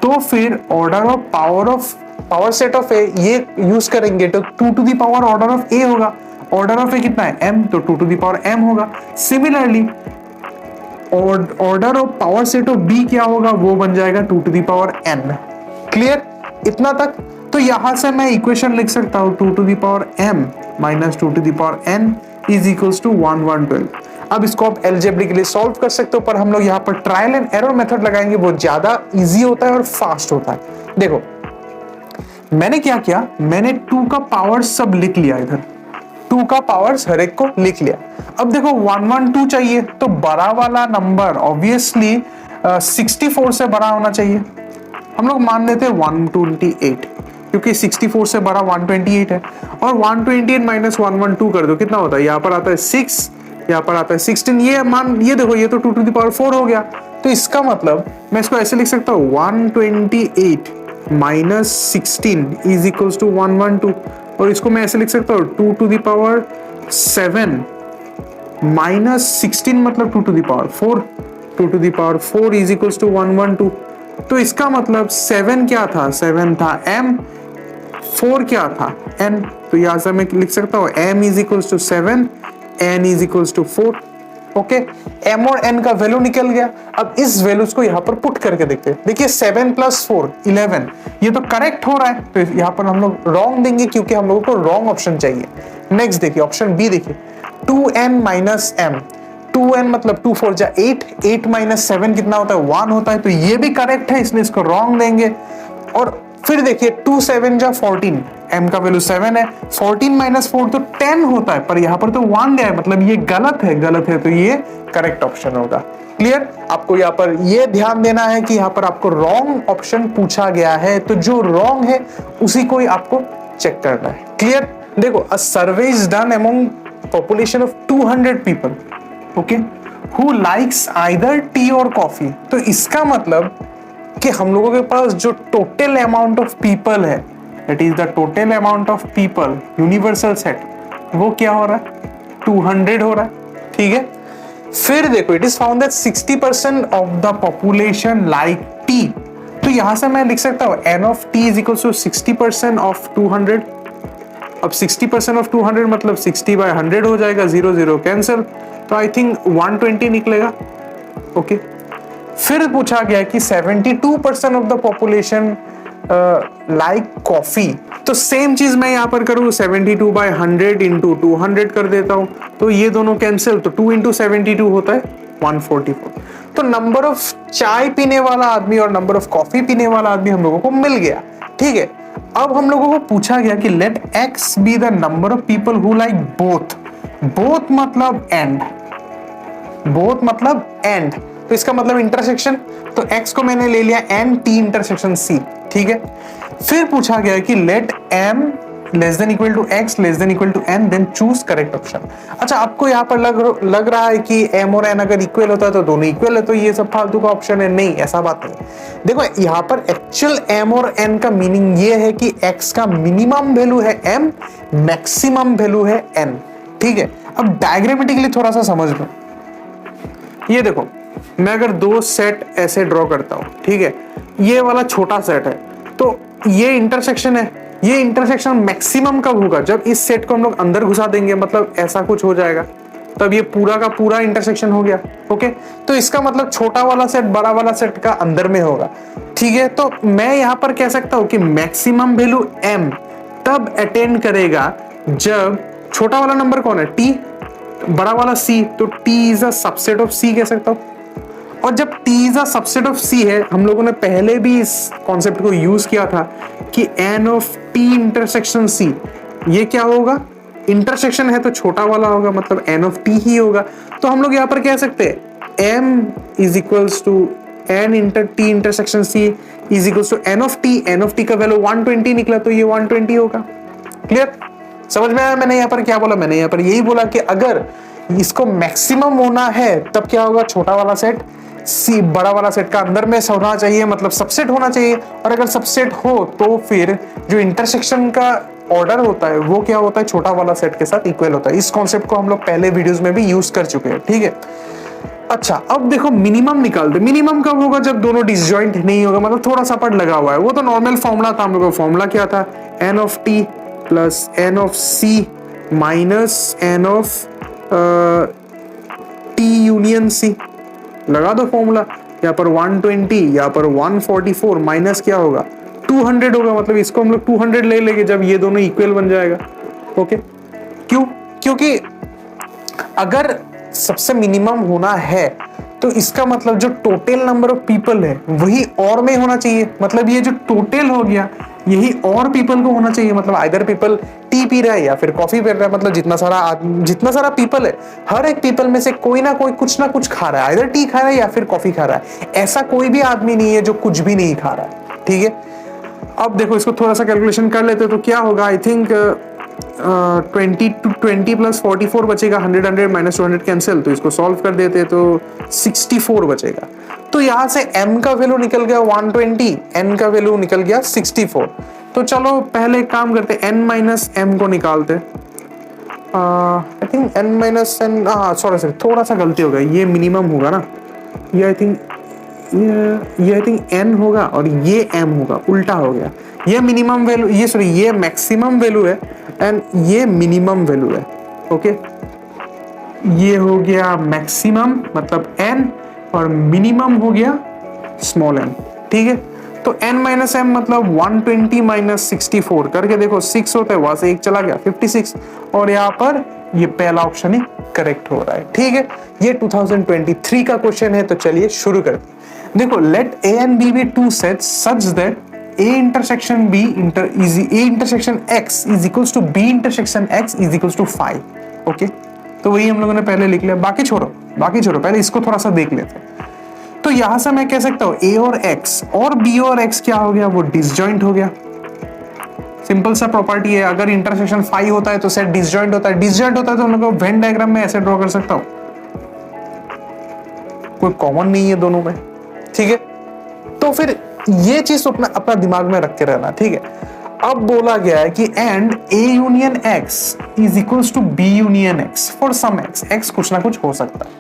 तो फिर order of power set of A ये यूज करेंगे तो 2 to the power order of A होगा। ऑर्डर ऑफ ए कितना है? m, तो 2 टू द पावर m होगा। Similarly order of power set of B क्या होगा? वो बन जाएगा 2 to the power n। Clear इतना तक? तो यहां से मैं इक्वेशन लिख सकता हूं 2 to the power m minus 2 to the power n is equals to 1 1 12। अब इसको आप अलजेब्रिकली सॉल्व कर सकते हो, पर हम लोग यहाँ पर ट्रायल एंड एरर मेथड लगाएंगे, वो ज्यादा इजी होता है और फास्ट होता है। देखो मैंने क्या किया, मैंने 2 का पावर सब लिख लिया, इधर 2 का पावर्स हर एक को लिख लिया। अब देखो 1 1 2 चाहिए तो बड़ा वाला नंबर ऑब्वियसली 64 से बड़ा होना चाहिए। हम लोग मान लेते हैं 128, क्योंकि 64 से बड़ा 128 है। और 128 माइनस 112 कर दो, कितना होता है? यहाँ पर आता है 6, यहाँ पर आता है 16। ये देखो ये तो 2 टू द पावर 4 हो गया। तो इसका मतलब मैं इसको ऐसे लिख सकता हूँ 128 माइनस 16 इज इक्वल्स टू 112। और इसको मैं ऐसे लिख सकता हूँ 2 टू द पावर 7 माइनस 16 मतलब 2 to the power 4। 2 to the power 4 is equals to 112। तो इसका मतलब 7 क्या था? 7 था m, 4 क्या था? n। तो यहां से मैं लिख सकता हूँ m is equals to 7, n is equals to 4। Okay, m और n का वैल्यू निकल गया। अब इस वैल्यूज को यहाँ पर पुट करके देखते हैं। देखिए 7 प्लस 4 11, ये तो करेक्ट हो रहा है। तो यहाँ पर हम लोग रॉन्ग देंगे क्योंकि हम लोगों को रॉन्ग ऑप्शन चाहिए। नेक्स्ट देखिए ऑप्शन बी, देखिए 2n माइनस m। 2n मतलब 2 4 जा 8, 8 माइनस 7 कितना होता है? 1 होता है। तो ये भी करेक्ट है, इसलिए इसको रॉन्ग देंगे। और फिर देखिए 2 7 जा 14, m का वैल्यू 7 है, 14 माइनस 4 तो 10 होता है, पर यहाँ पर तो 1 दिया है, मतलब ये गलत है, तो ये करेक्ट ऑप्शन होगा। क्लियर? आपको यहाँ पर ये ध्यान देना है कि यहाँ पर आपको रॉन्ग ऑप्शन पूछा गया है, तो जो रॉन्ग है उसी को ही आपको चेक करना है। क्लियर? देखो a survey is done among population of 200 people, okay, who likes either tea और कॉफी। तो इसका मतलब कि हम लोगों के पास जो टोटल अमाउंट ऑफ पीपल है, that is the total amount of people universal set, वो क्या हो रहा है? 200 हो रहा है। ठीक है, फिर देखो it is found that 60% of the population like T. तो यहां से मैं लिख सकता हूं n of t is equal to 60% of 200। अब 60% ऑफ 200 मतलब 60 बाय 100 हो जाएगा, 0 0 कैंसिल, तो आई थिंक 120 निकलेगा। ओके, फिर पूछा गया कि 72% of the population like coffee. तो सेम चीज मैं यहाँ पर करूँ, 72 बाय 100 इंटू 200 कर देता हूँ, तो ये दोनों कैंसिल, तो 2 इंटू 72 होता है 144। तो नंबर ऑफ चाय पीने वाला आदमी और नंबर ऑफ कॉफी पीने वाला आदमी हम लोगों को मिल गया। ठीक है, अब हम लोगों को पूछा गया कि let x be the number of people who like both. Both मतलब एंड, बोथ मतलब एंड, तो इसका मतलब इंटरसेक्शन। तो x को मैंने ले लिया n t इंटरसेक्शन c। ठीक है, फिर पूछा गया कि let m less than equal to x less than equal to n then choose correct option. अच्छा, आपको यहाँ पर लग रहा है कि m और n अगर इक्वल होता है तो दोनों इक्वल है, तो ये सब फालतू का ऑप्शन है। नहीं, ऐसा बात नहीं। देखो यहाँ पर एक्चुअल m और n का मीनिंग ये है कि x का मिनिमम वैल्यू है m, मैक्सिमम वैल्यू है n। ठीक है, अब डायग्रामेटिकली थोड़ा सा समझ लो। ये देखो, मैं अगर दो सेट ऐसे ड्रॉ करता हूं, ठीक है, ये वाला छोटा सेट है, तो ये इंटरसेक्शन है। ये इंटरसेक्शन मैक्सिमम कब होगा? जब इस सेट को हम लोग अंदर घुसा देंगे, मतलब ऐसा कुछ हो जाएगा, तब ये पूरा का पूरा इंटरसेक्शन हो गया। ओके, तो इसका मतलब छोटा वाला सेट बड़ा वाला सेट का अंदर में होगा। ठीक है, तो मैं यहां पर कह सकता हूं कि मैक्सिमम वैल्यू m तब अटेन करेगा जब छोटा वाला नंबर कौन है? t, बड़ा वाला c, तो t is a subset of c कह सकता हूं। और जब t is a subset of c है, हम लोगों ने पहले भी इस कॉन्सेप्ट को यूज किया था कि n of t intersection c, ये क्या होगा? इंटरसेक्शन है तो छोटा वाला होगा, मतलब n ऑफ t ही होगा। तो हम लोग यहाँ पर कह सकते हैं m is equals to n inter t intersection c is equals to n of t का वैल्यू 120 निकला, तो ये 120 होगा। क्लियर? समझ में आया मैंने यहाँ पर क्या बोला? मैंने यहाँ पर यही बोला कि अगर इसको मैक्सिमम होना है तब क्या होगा? छोटा वाला सेट सी बड़ा वाला सेट का अंदर में होना चाहिए, मतलब सबसेट होना चाहिए। और अगर सबसेट हो तो फिर जो इंटरसेक्शन का ऑर्डर होता है वो क्या होता है? छोटा वाला सेट के साथ इक्वल होता है। इस कॉन्सेप्ट को हम लोग पहले वीडियोस में भी यूज कर चुके हैं। ठीक है, अच्छा, अब देखो मिनिमम निकाल दे। मिनिमम कब होगा? जब दोनों डिसजॉइंट नहीं होगा, मतलब थोड़ा सा पट लगा हुआ है। वो तो नॉर्मल फॉर्मूला था, हम लोग का फॉर्मूला क्या था? n of t plus n of c minus n of t union c। लगा दो फॉर्मूला। यहाँ पर 120, यहाँ पर 144 माइनस क्या होगा? 200 होगा, मतलब इसको हम लोग 200 ले लेंगे जब ये दोनों इक्वल बन जाएगा। ओके, क्यों? क्योंकि अगर सबसे मिनिमम होना है तो इसका मतलब जो टोटल नंबर ऑफ पीपल है वही और में होना चाहिए। मतलब ये जो टोटल हो गया यही और पीपल को होना चाहिए। मतलब आइदर पीपल टी पी रहा है या फिर कॉफी पी रहा है। मतलब जितना सारा पीपल है, हर एक पीपल में से कोई ना कोई कुछ ना कुछ खा रहा है, आइदर टी खा रहा है या फिर कॉफी खा रहा है। ऐसा कोई भी आदमी नहीं है जो कुछ भी नहीं खा रहा है। ठीक है, अब देखो इसको थोड़ा सा कैलकुलेशन कर लेते तो क्या होगा? आई थिंक 20 प्लस 44 बचेगा, 100 माइनस 200 कैंसिल, तो इसको सॉल्व कर देते तो 64 बचेगा। तो यहाँ से m का वैल्यू निकल गया 120, n का वैल्यू निकल गया 64। तो चलो पहले एक काम करते, n माइनस m को निकालते। I think n minus n, sorry थोड़ा सा गलती हो गई, ये मिनिमम होगा ना, ये आई थिंक n होगा और ये m होगा, उल्टा हो गया। ये मिनिमम वैल्यू, ये सॉरी ये मैक्सिमम वैल्यू है एंड ये मिनिमम वैल्यू है। ओके, ये हो गया मैक्सिमम मतलब n और मिनिमम हो गया स्मॉल m। ठीक है, तो n माइनस m मतलब 120 माइनस 64 करके देखो, 6 होता है, वहां से 1 चला गया 56, और यहाँ पर ये पहला ऑप्शन ही करेक्ट हो रहा है। ठीक है, ये 2023 का क्वेश्चन है। तो चलिए शुरू करते हैं। देखो, late a and b be two sets such that a intersection b a intersection x is equals to b intersection x is equals to 5। Okay, तो वही हम लोगों ने पहले लिख लिया, बाकी छोड़ो पहले इसको थोड़ा सा देख लेते हैं। तो यहां से मैं कह सकता हूं a और x और b और x क्या हो गया? वो डिसजॉइंट हो गया। सिंपल सा प्रॉपर्टी है, अगर इंटरसेक्शन 5 होता है तो सेट डिसजॉइंट होता है। डिसजॉइंट होता है तो हम लोग वेन डायग्राम में ऐसे ड्रॉ कर सकता हूं, कोई कॉमन नहीं है दोनों में। ठीक है, तो फिर ये चीज अपना दिमाग में रख के रहना। ठीक है, अब बोला गया है कि and a union x is equals to b union x for some x कुछ ना कुछ हो सकता है।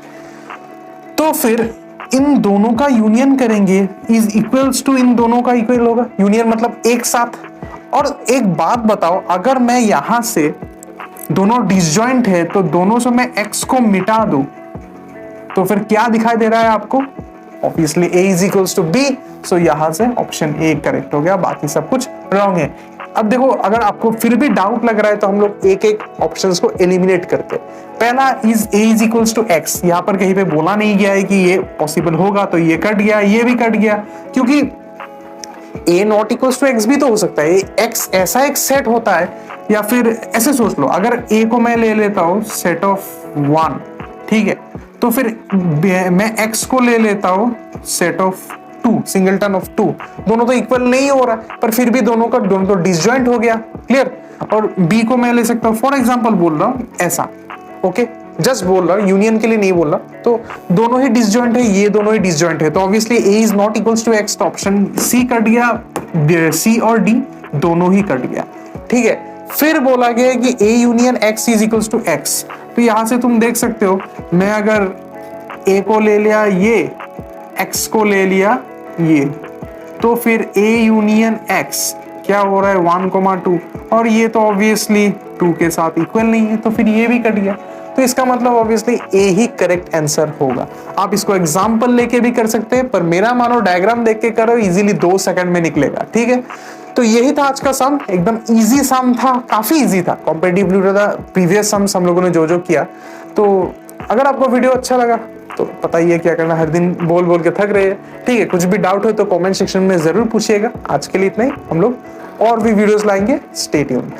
तो फिर इन दोनों का यूनियन करेंगे, इज इक्वल्स टू इन दोनों का इक्वल होगा। यूनियन मतलब एक साथ। और एक बात बताओ, अगर मैं यहां से दोनों डिसजॉइंट है तो दोनों से मैं x को मिटा दूं तो फिर क्या दिखाई दे रहा है आपको? Obviously a is equals to b। So यहां से ऑप्शन ए करेक्ट हो गया, बाकी सब कुछ रॉन्ग है। अब देखो, अगर आपको फिर भी डाउट लग रहा है तो हम लोग एक एक ऑप्शंस को एलिमिनेट करते हैं। पहला is a is equals to x, यहाँ पर कहीं पे बोला नहीं गया है कि ये पॉसिबल होगा, तो ये कट गया, ये भी कट गया, क्योंकि a not equals to x भी तो हो सकता है। x ऐसा एक सेट होता है, या फिर ऐसे सोच लो, अगर a को मैं ले लेता हूं सेट ऑफ 1, ठीक है, तो फिर मैं x को ले लेता हूं सेट ऑफ 2, सिंगलटन ऑफ 2, दोनों तो इक्वल नहीं हो रहा है, पर फिर भी दोनों तो डिसजॉइंट हो गया, क्लियर। और बी को मैं ले सकता हूँ, फॉर एग्जाम्पल बोल रहा हूँ ऐसा, ओके, जस्ट बोल रहा हूँ, यूनियन के लिए नहीं बोल रहा। तो दोनों ही डिसजॉइंट है, ये दोनों ही डिसजॉइंट है, तो obviously A is not equals to X, तो ऑप्शन सी कट गया, सी और डी दोनों ही कट गया, ठीक है। फिर बोला गया है कि A union X is equals to X, तो यहां से तुम देख सकते हो, मैं अगर ए को ले लिया ये, एक्स को ले लिया ये, तो फिर ए यूनियन एक्स क्या हो रहा है 1,2, और ये तो ऑब्वियसली 2 के साथ इक्वल नहीं है, तो फिर ये भी कट गया। तो इसका मतलब ऑब्वियसली ए ही करेक्ट आंसर होगा। आप इसको एग्जांपल लेके भी कर सकते हैं, पर मेरा मानो डायग्राम देख के करो, इजीली 2 सेकंड में निकलेगा, ठीक है। तो यही था आज का सम, एकदम इजी सम था, काफी इजी था comparatively to the previous sums हम लोगों ने जो किया। तो अगर आपको वीडियो अच्छा लगा तो पता ही है क्या करना, हर दिन बोल बोल के थक रहे हैं, ठीक है। कुछ भी डाउट हो तो कमेंट सेक्शन में जरूर पूछिएगा। आज के लिए इतना ही, हम लोग और भी वीडियोस लाएंगे, स्टे ट्यून्ड।